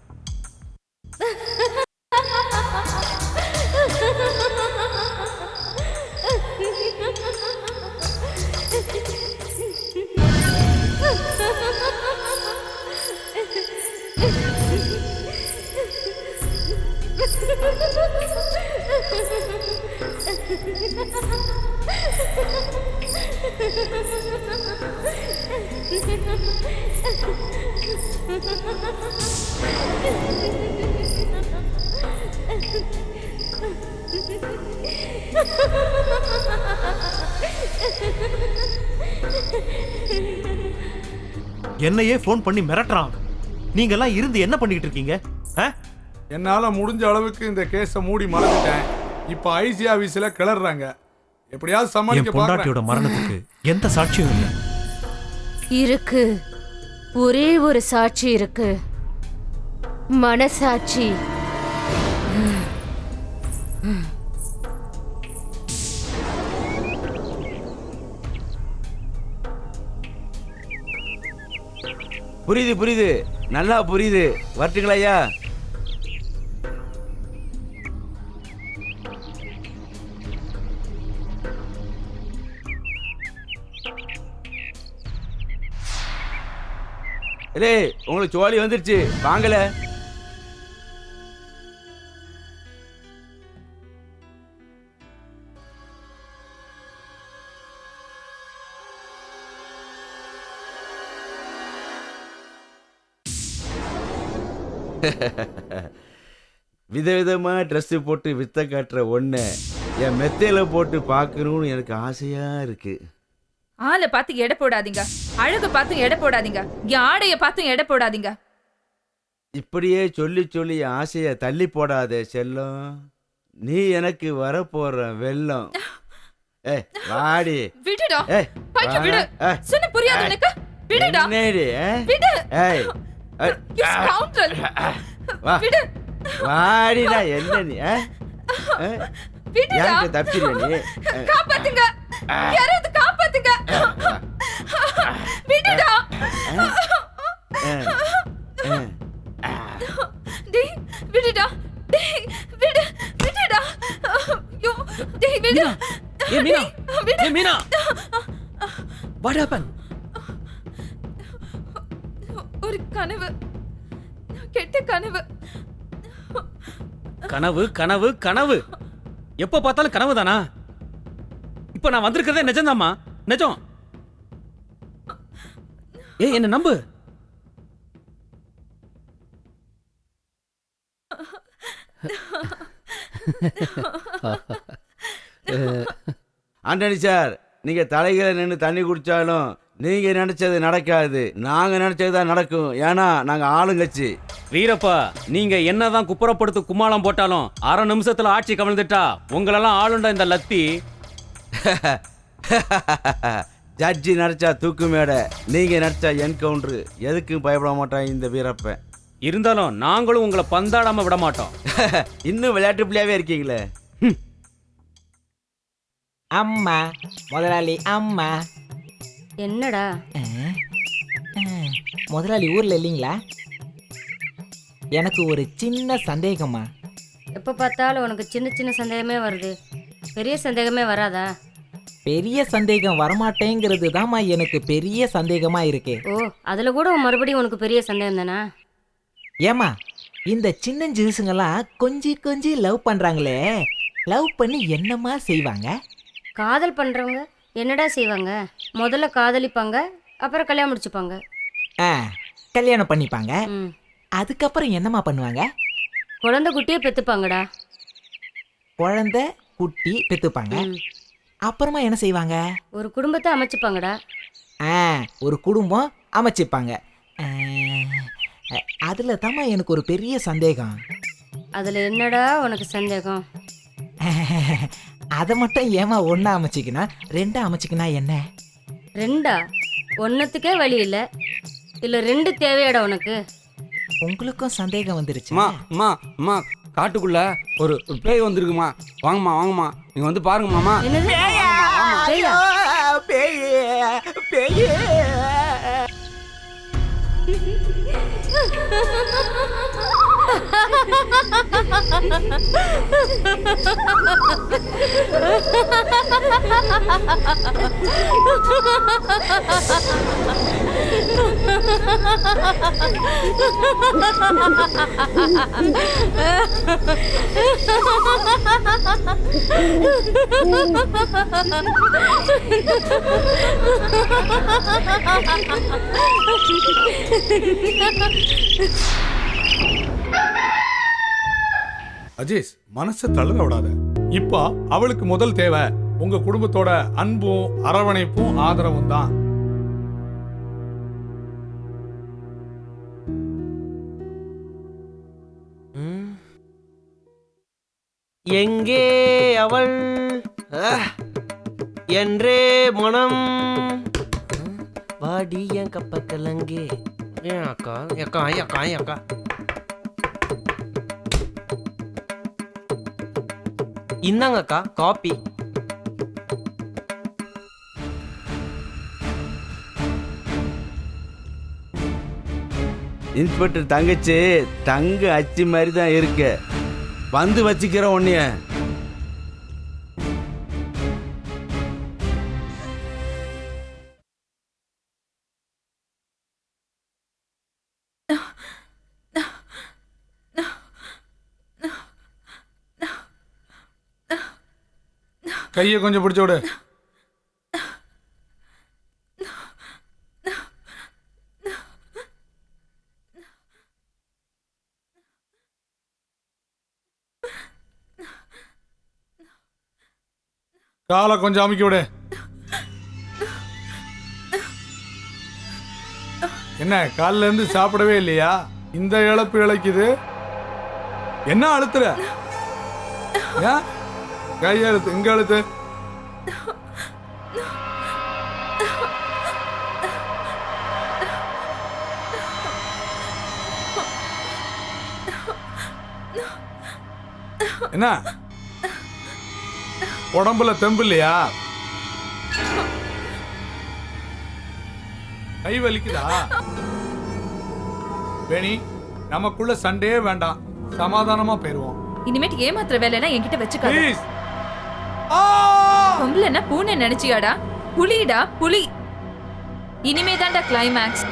என்னையே போன் பண்ணி மிரட்டுறான். நீங்க எல்லாம் இருந்து என்ன பண்ணிட்டு இருக்கீங்க? என்னால முடிஞ்ச அளவுக்கு இந்த கேஸை மூடி மறைச்சிட்டேன். இப்ப ஐசி ஆபீஸ்ல கிளறாங்க. எப்படியாவது சமாளிக்க என் பொண்டாட்டியோட மரணத்துக்கு எந்த சாட்சியும் இல்லை. இருக்கு, ஒரே ஒரு சாட்சி இருக்கு, மனசாட்சி. புரியுது புரியுது, நல்லா புரியுது. வரட்டுங்களா ஐயா? டேய் உங்களுக்கு சோழி வந்துருச்சு வாங்கல. விதவிதமா ட்ரெஸ் போட்டு வித்த காட்டுற ஒண்ணு என் மெத்தையில போட்டு பார்க்கணும்னு எனக்கு ஆசையா இருக்கு. ஆளை பார்த்து எடை போடாதீங்க, அழகு பார்த்து எடை போடாதீங்க, என் ஆடைய பார்த்து எடை போடாதீங்க. இப்படியே சொல்லி சொல்லி என் ஆசைய தள்ளி போடாதே செல்லம். நீ எனக்கு வரப்போற வெள்ளம். ஏய் வாடி. விடுடா. ஏய் பைக்க விடு. சொன்ன புரியாது உனக்கு? விடுடா. என்னடி? விடு. ஏய் You scoundrel. வா. விடு. வாடிடா. என்ன நீ? விடுடா. யாருக்கு தப்பிடுவே நீ? காப்பாத்துங்க. யாராவது காப்பாத்துங்க. விடுடா. டேய் விடுடா. டேய் விடு. விடுடா. யோ டேய் விடு. ஏ மீனா. ஏ மீனா. What happened? ஒரு கனவு, கெட்ட கனவு. கனவு கனவு கனவு. எப்போ பார்த்தாலும் கனவு தானா? இப்போ நான் வந்திருக்கிறதே நிஜம்தாம்மா, நிஜம். ஏய் என்ன நம்பு. ஆண்டனி சார், நீங்க தலைகளை நின்று தண்ணி குடிச்சாலும் நீங்க நினைச்சது நடக்காது, நாங்க நினைச்சதுதான் நடக்கும். ஏன்னா நாங்க ஆளுங்கட்சி. வீரப்பா, நீங்க என்னதான் குப்புறப்படுத்து கும்மாளம் போட்டாலும் அரை நிமிஷத்துல ஆட்சி கவிழ்ந்துட்டா உங்களெல்லாம் ஆளுண்ட இந்த லத்தி. ஜட்ஜி நடிச்சா தூக்கு மேடை, நீங்க நடிச்சா என்கவுண்டர். எதுக்கும் பயப்பட மாட்டான் இந்த வீரப்பன். இருந்தாலும் நாங்களும் உங்களை பந்தாடாம விட மாட்டோம். இன்னும் விளையாட்டு பிள்ளையாவே இருக்கீங்களே. அம்மா முதலாளி அம்மா. என்னடா? முதலாளி ஊர்ல இல்லைங்களா? எனக்கு ஒரு சின்ன சந்தேகம்மா. எப்போ பார்த்தாலும் உனக்கு சின்ன சின்ன சந்தேகமே வருது, பெரிய சந்தேகமே வராதா? பெரிய சந்தேகம் வரமாட்டேங்கிறது தாம்மா எனக்கு பெரிய சந்தேகமா இருக்கு. ஓ, அதுல கூட மறுபடியும் உனக்கு பெரிய சந்தேகம் தானா? ஏமா இந்த சின்ன ஜூஸுங்கெல்லாம் கொஞ்சி கொஞ்சி லவ் பண்றாங்களே, லவ் பண்ணி என்னமா செய்வாங்க? காதல் பண்றவங்க என்னடா செய்வாங்க? முதல்ல காதலிப்பாங்க, அப்புறம் கல்யாணம் முடிச்சுப்பாங்க. கல்யாணம் பண்ணிப்பாங்க. அதுக்கப்புறம் என்னமா பண்ணுவாங்க? குழந்தை குட்டியே பெத்துப்பாங்கடா. குழந்தை குட்டி பெத்துப்பாங்க. அப்புறமா என்ன செய்வாங்க? ஒரு குடும்பத்தை அமைச்சுப்பாங்கடா. ஒரு குடும்பம் அமைச்சுப்பாங்க. அதுல தாம்மா எனக்கு ஒரு பெரிய சந்தேகம். அதுல என்னடா உனக்கு சந்தேகம்? அதை மட்டும் ஏமா ஒன்னா அமைச்சிக்கினா ரெண்டா அமைச்சிக்கினா என்ன? ரெண்டா? ஒன்னத்துக்கே வழி இல்ல, இல்ல ரெண்டு தேவையாடா உனக்கு? உங்களுக்கும் சந்தேகம் வந்துருச்சு? அம்மா அம்மா காட்டுக்குள்ள ஒரு பேய் வந்திருக்குமா, வாங்கம்மா வாங்கம்மா, நீங்க வந்து பாருங்க மாமா. அஜேஷ், மனசை தளர விடாத. இப்ப அவளுக்கு முதல் தேவை உங்க குடும்பத்தோட அன்பும் அரவணைப்பும் ஆதரவும் தான். எங்கே அவள் என்றே மனம் வாடி என் கப்ப கலங்கே. ஏன் அக்கா அக்கா அக்கா அக்கா இந்தாங்க அக்கா காப்பி. இன்ஸ்பெக்டர் தங்கச்சி தங்க அச்சு மாதிரி தான் இருக்கு. வந்து வச்சுக்கிற உன்னைய. கையை கொஞ்சம் பிடிச்சு விடு. காலை கொஞ்சம் அமுக்கி விடு. என்ன காலில இருந்து சாப்பிடவே இல்லையா? இந்த இழப்பு இழைக்குது. என்ன அழுத்துற? ஏன் கையை அழுத்து, இங்க அழுத்து. என்ன உடம்புல தெம்பு இல்லையா? கை வலிக்குதா? வேணி, நமக்குள்ள சண்டையே வேண்டாம், சமாதானமா போயிருவோம். இனிமேட்டு ஏமாத்துற வேலையெல்லாம் என்கிட்ட வச்சுக்காத. ப்ளீஸ். பொம்பளைன்னா பூனை நினைச்சியாடா? புலிடா புலி. இனிமே தான்டா கிளைமேக்ஸ்.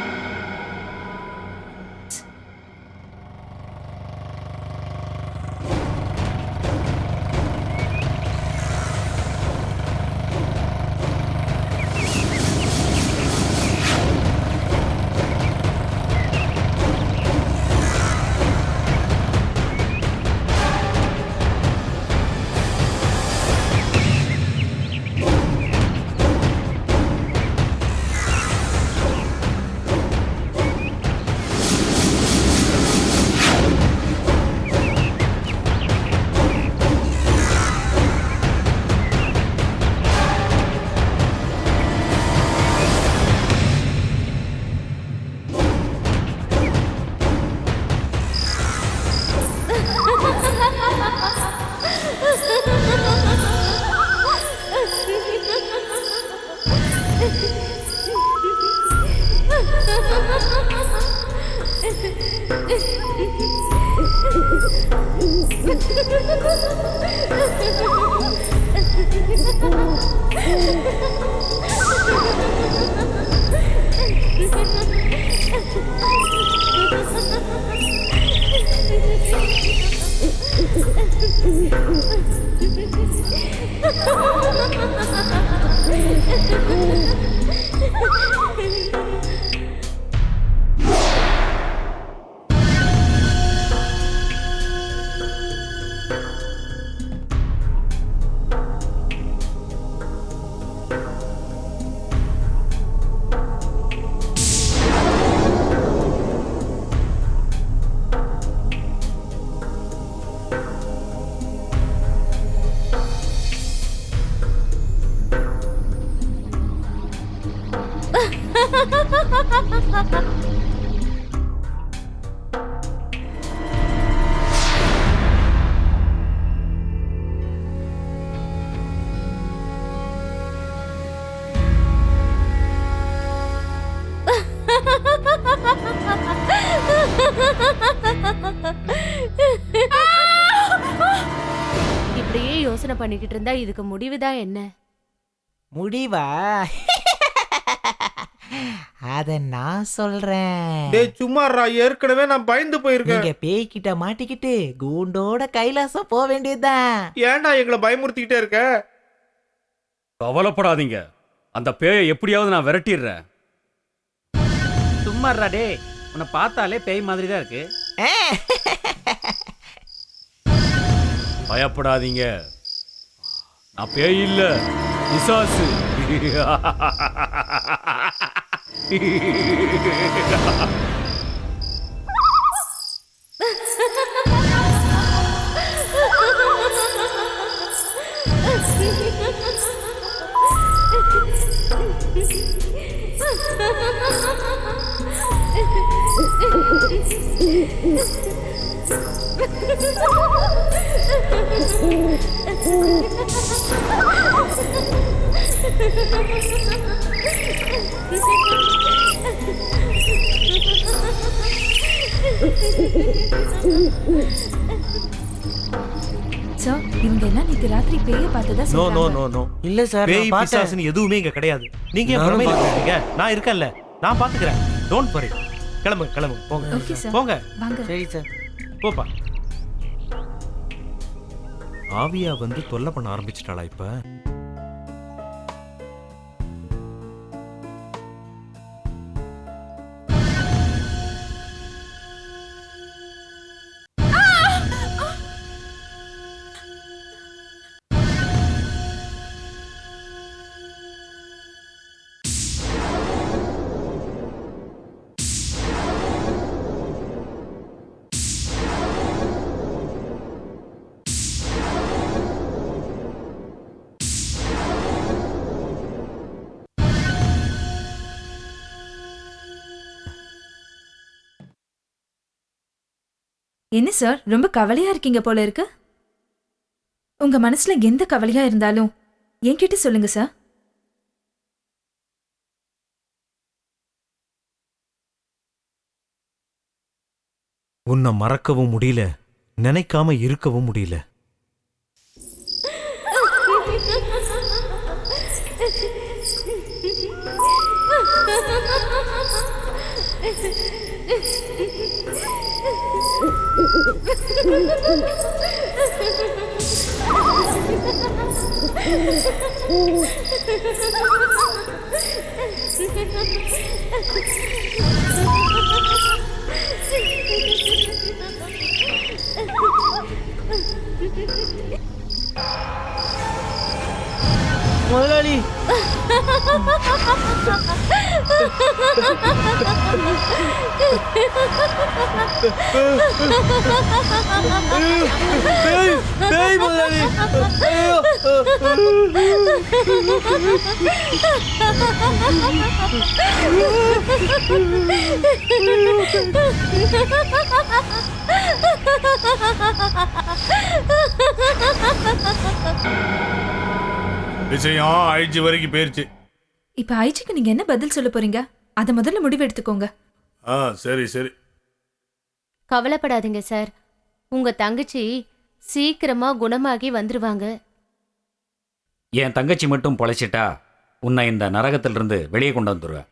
இப்படியே யோசனை பண்ணிக்கிட்டு இருந்தா இதுக்கு முடிவுதான் என்ன? முடிவா? அத நான் சொல்றேன். டேய் சும்மாறா, ஏற்கனவே நான் பயந்து போயிருக்கேன். நீங்க பேய்கிட்ட மாட்டிக்கிட்டு கூண்டோட கைலாசம் போக வேண்டியதுதான். ஏன்டா எங்களை பயமுறுத்திக்கிட்டே இருக்க? கவலைப்படாதீங்க, அந்த பேயை எப்படியாவது நான் விரட்டிடுறேன். சும்மாறா டே, உன்னை பார்த்தாலே பேய் மாதிரி தான் இருக்கு. பயப்படாதீங்க, நான் பேய் இல்ல, பிசாசு. சார், இவங்க எல்லாம் நேத்து ராத்திரி பேய பார்த்ததா நோ சொல்றாங்க. நோ நோ நோ இல்ல சார், பேய் நான் பார்த்தேன். பிசாசுன்னு எதுவுமே இங்க கிடையாது. நீங்க ஏன் பிரமையில இருக்கீங்க? நான் இருக்கேன்ல, நான் பாத்துக்கிறேன். Don't worry. கிளம்பு கிளம்பு, போங்க ஓகே சார். போங்க. வாங்க. சரி சார். போப்பா. ஆவியா வந்து தொல்லை பண்ண ஆரம்பிச்சிட்டாளா இப்ப? என்ன சார் ரொம்ப கவலையா இருக்கீங்க போல இருக்கு? உங்க மனசுல எந்த கவலையா இருந்தாலும் என்கிட்ட சொல்லுங்க சார். உன்னை மறக்கவும் முடியல, நினைக்காம இருக்கவும் முடியல. முதலாளி பேய் முதலாளி. ஐயோ. விஷயம் ஐஜி வரைக்கும் போயிருச்சு. இப்ப ஐஜிக்கு நீங்க என்ன பதில் சொல்ல போறீங்க? அத முதல்ல முடிவு எடுத்துக்கோங்க. சரி சரி. கவலைப்படாதீங்க சார், உங்க தங்கச்சி சீக்கிரமா குணமாகி வந்துருவாங்க. என் தங்கச்சி மட்டும் பொழைச்சிட்டா உன்னை இந்த நரகத்திலிருந்து வெளியே கொண்டு வந்துடுவேன்.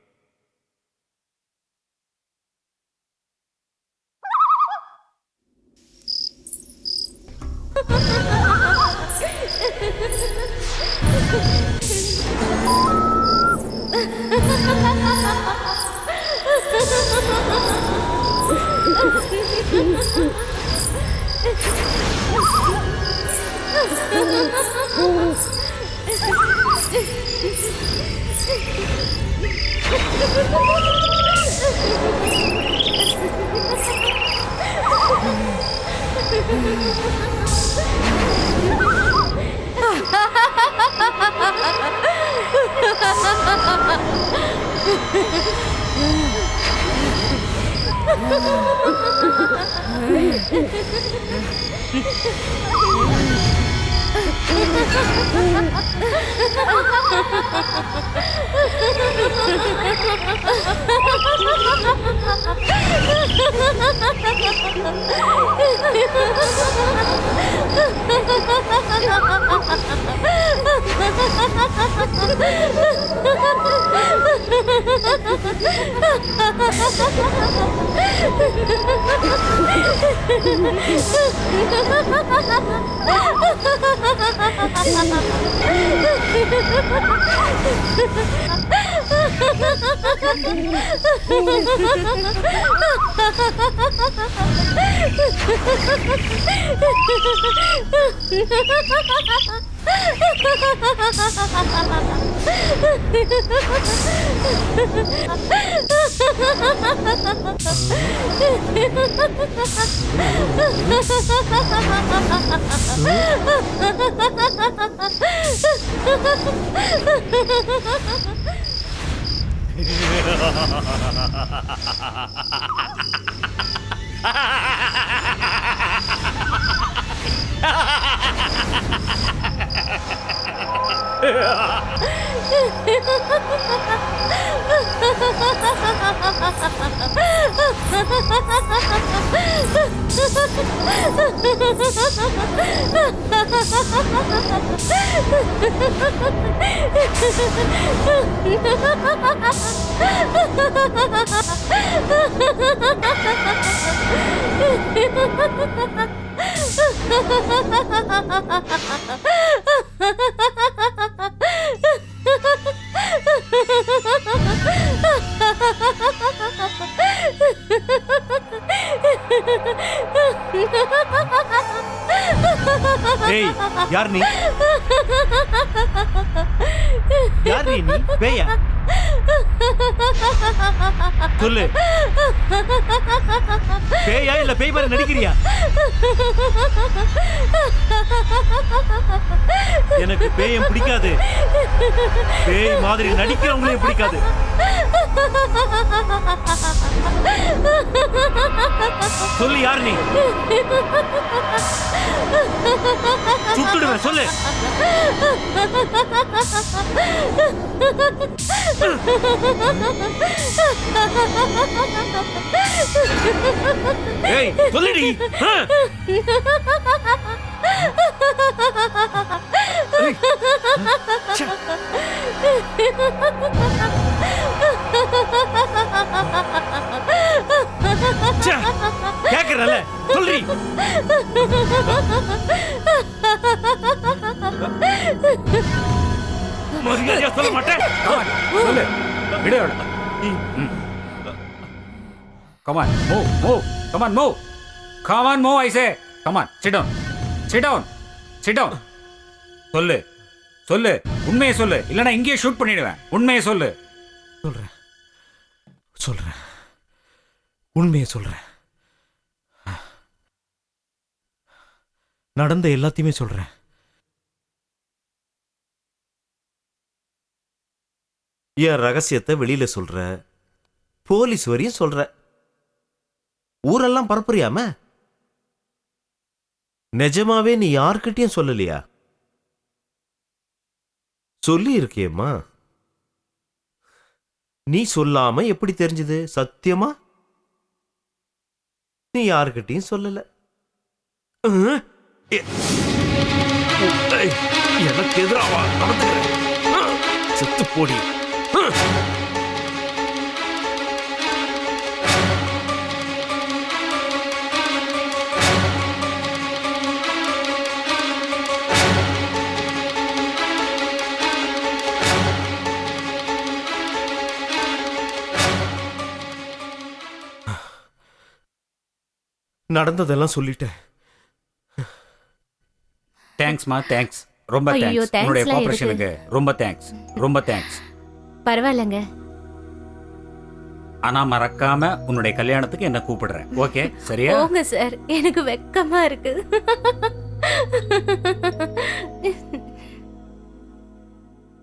ஏய், யார் நீ? யார் நீ? பேயா? சொல்லு, பேயா இல்ல பேய் மாதிரி நடிக்கிறியா? எனக்கு பேயம் பிடிக்காது, பேய் மாதிரி நடிக்கிறவங்களையும் பிடிக்காது. சொல்லு, யார் நீ? சுட்டுடுவேன், சொல்லு. ஏய், சொல்லுடி. கேக்குறல, சொல்றி. மரியாதையா சொல்ல மாட்டேன். சொல்லு, விடு. Come on, move, move. Come on, move. Come on, move, I say. Come on, sit down. Sit down. Sit down. சொல்லு, சொல்லு, உண்மையை சொல்லு, இல்லைன்னா இங்கேயே ஷூட் பண்ணிடுவேன். உண்மையை சொல்லு. சொல்றேன், சொல்றேன், உண்மையை சொல்றேன். நடந்த எல்லாத்தையுமே சொல்றேன். என் ரகசியத்தை வெளியில சொல்ற, போலீஸ் வரையும் சொல்ற, ஊரெல்லாம் பரப்புறியாம? நிஜமாவே நீ யார்கிட்டயும் சொல்லலையா? சொல்லி இருக்கியம்மா. நீ சொல்லாம எப்படி தெரிஞ்சது? சத்தியமா நீ யாருக்கிட்டையும் சொல்லல. எனக்கு எதிராவா நடந்துக்கிறேன்? செத்து போடி. நடந்ததெல்லாம் சொல்லிட்டேன். தேங்க்ஸ்மா, தேங்க்ஸ், ரொம்ப ஐயோ, தேங்க்ஸ். உன்னுடைய thanksலாம் கோஆபரேஷனுக்கு ரொம்ப தேங்க்ஸ், ரொம்ப தேங்க்ஸ். பரவாயில்லங்க. ஆனா மறக்காம உன்னுடைய கல்யாணத்துக்கு என்ன கூப்பிடுறேன். ஓகே, சரியா? போங்க சார், எனக்கு வெக்கமா இருக்கு.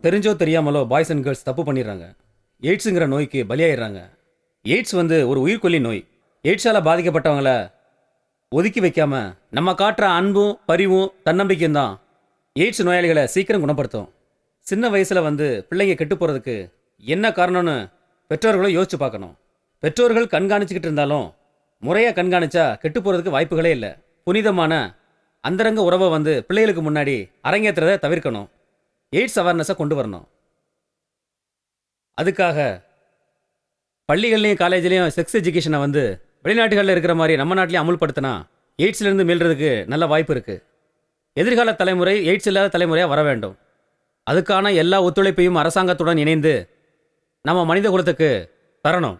தெரிஞ்சோ தெரியாமலோ பாய்ஸ் அண்ட் கேர்ள்ஸ் தப்பு பண்ணிடுறாங்க. எய்ட்ஸுங்கிற நோய்க்கு பலியாயிடுறாங்க. எய்ட்ஸ் ஒரு உயிர்கொல்லி நோய். எய்ட்ஸால் பாதிக்கப்பட்டவங்கள ஒதுக்கி வைக்காம நம்ம காட்டுற அன்பும் பரிவும் தன்னம்பிக்கையும் தான் எய்ட்ஸ் நோயாளிகளை சீக்கிரம் குணப்படுத்தும். சின்ன வயசில் பிள்ளைங்க கெட்டு போகிறதுக்கு என்ன காரணம்னு பெற்றோர்களும் யோசிச்சு பார்க்கணும். பெற்றோர்கள் கண்காணிச்சுக்கிட்டு இருந்தாலும் முறையாக கண்காணிச்சா கெட்டு போகிறதுக்கு வாய்ப்புகளே இல்லை. புனிதமான அந்தரங்க உறவை பிள்ளைகளுக்கு முன்னாடி அரங்கேற்றுறதை தவிர்க்கணும். எய்ட்ஸ் அவேர்னஸை கொண்டு வரணும். அதுக்காக பள்ளிகள்லையும் காலேஜ்லேயும் செக்ஸ் எஜுகேஷனை வெளிநாட்டுகளில் இருக்கிற மாதிரி நம்ம நாட்டிலையும் அமுல்படுத்தினா எய்ட்ஸ்லேருந்து மீள்றதுக்கு நல்ல வாய்ப்பு இருக்குது. எதிர்கால தலைமுறை எய்ட்ஸ் இல்லாத தலைமுறையாக வர வேண்டும். அதுக்கான எல்லா ஒத்துழைப்பையும் அரசாங்கத்துடன் இணைந்து நம்ம மனித குலத்துக்கு தரணும்.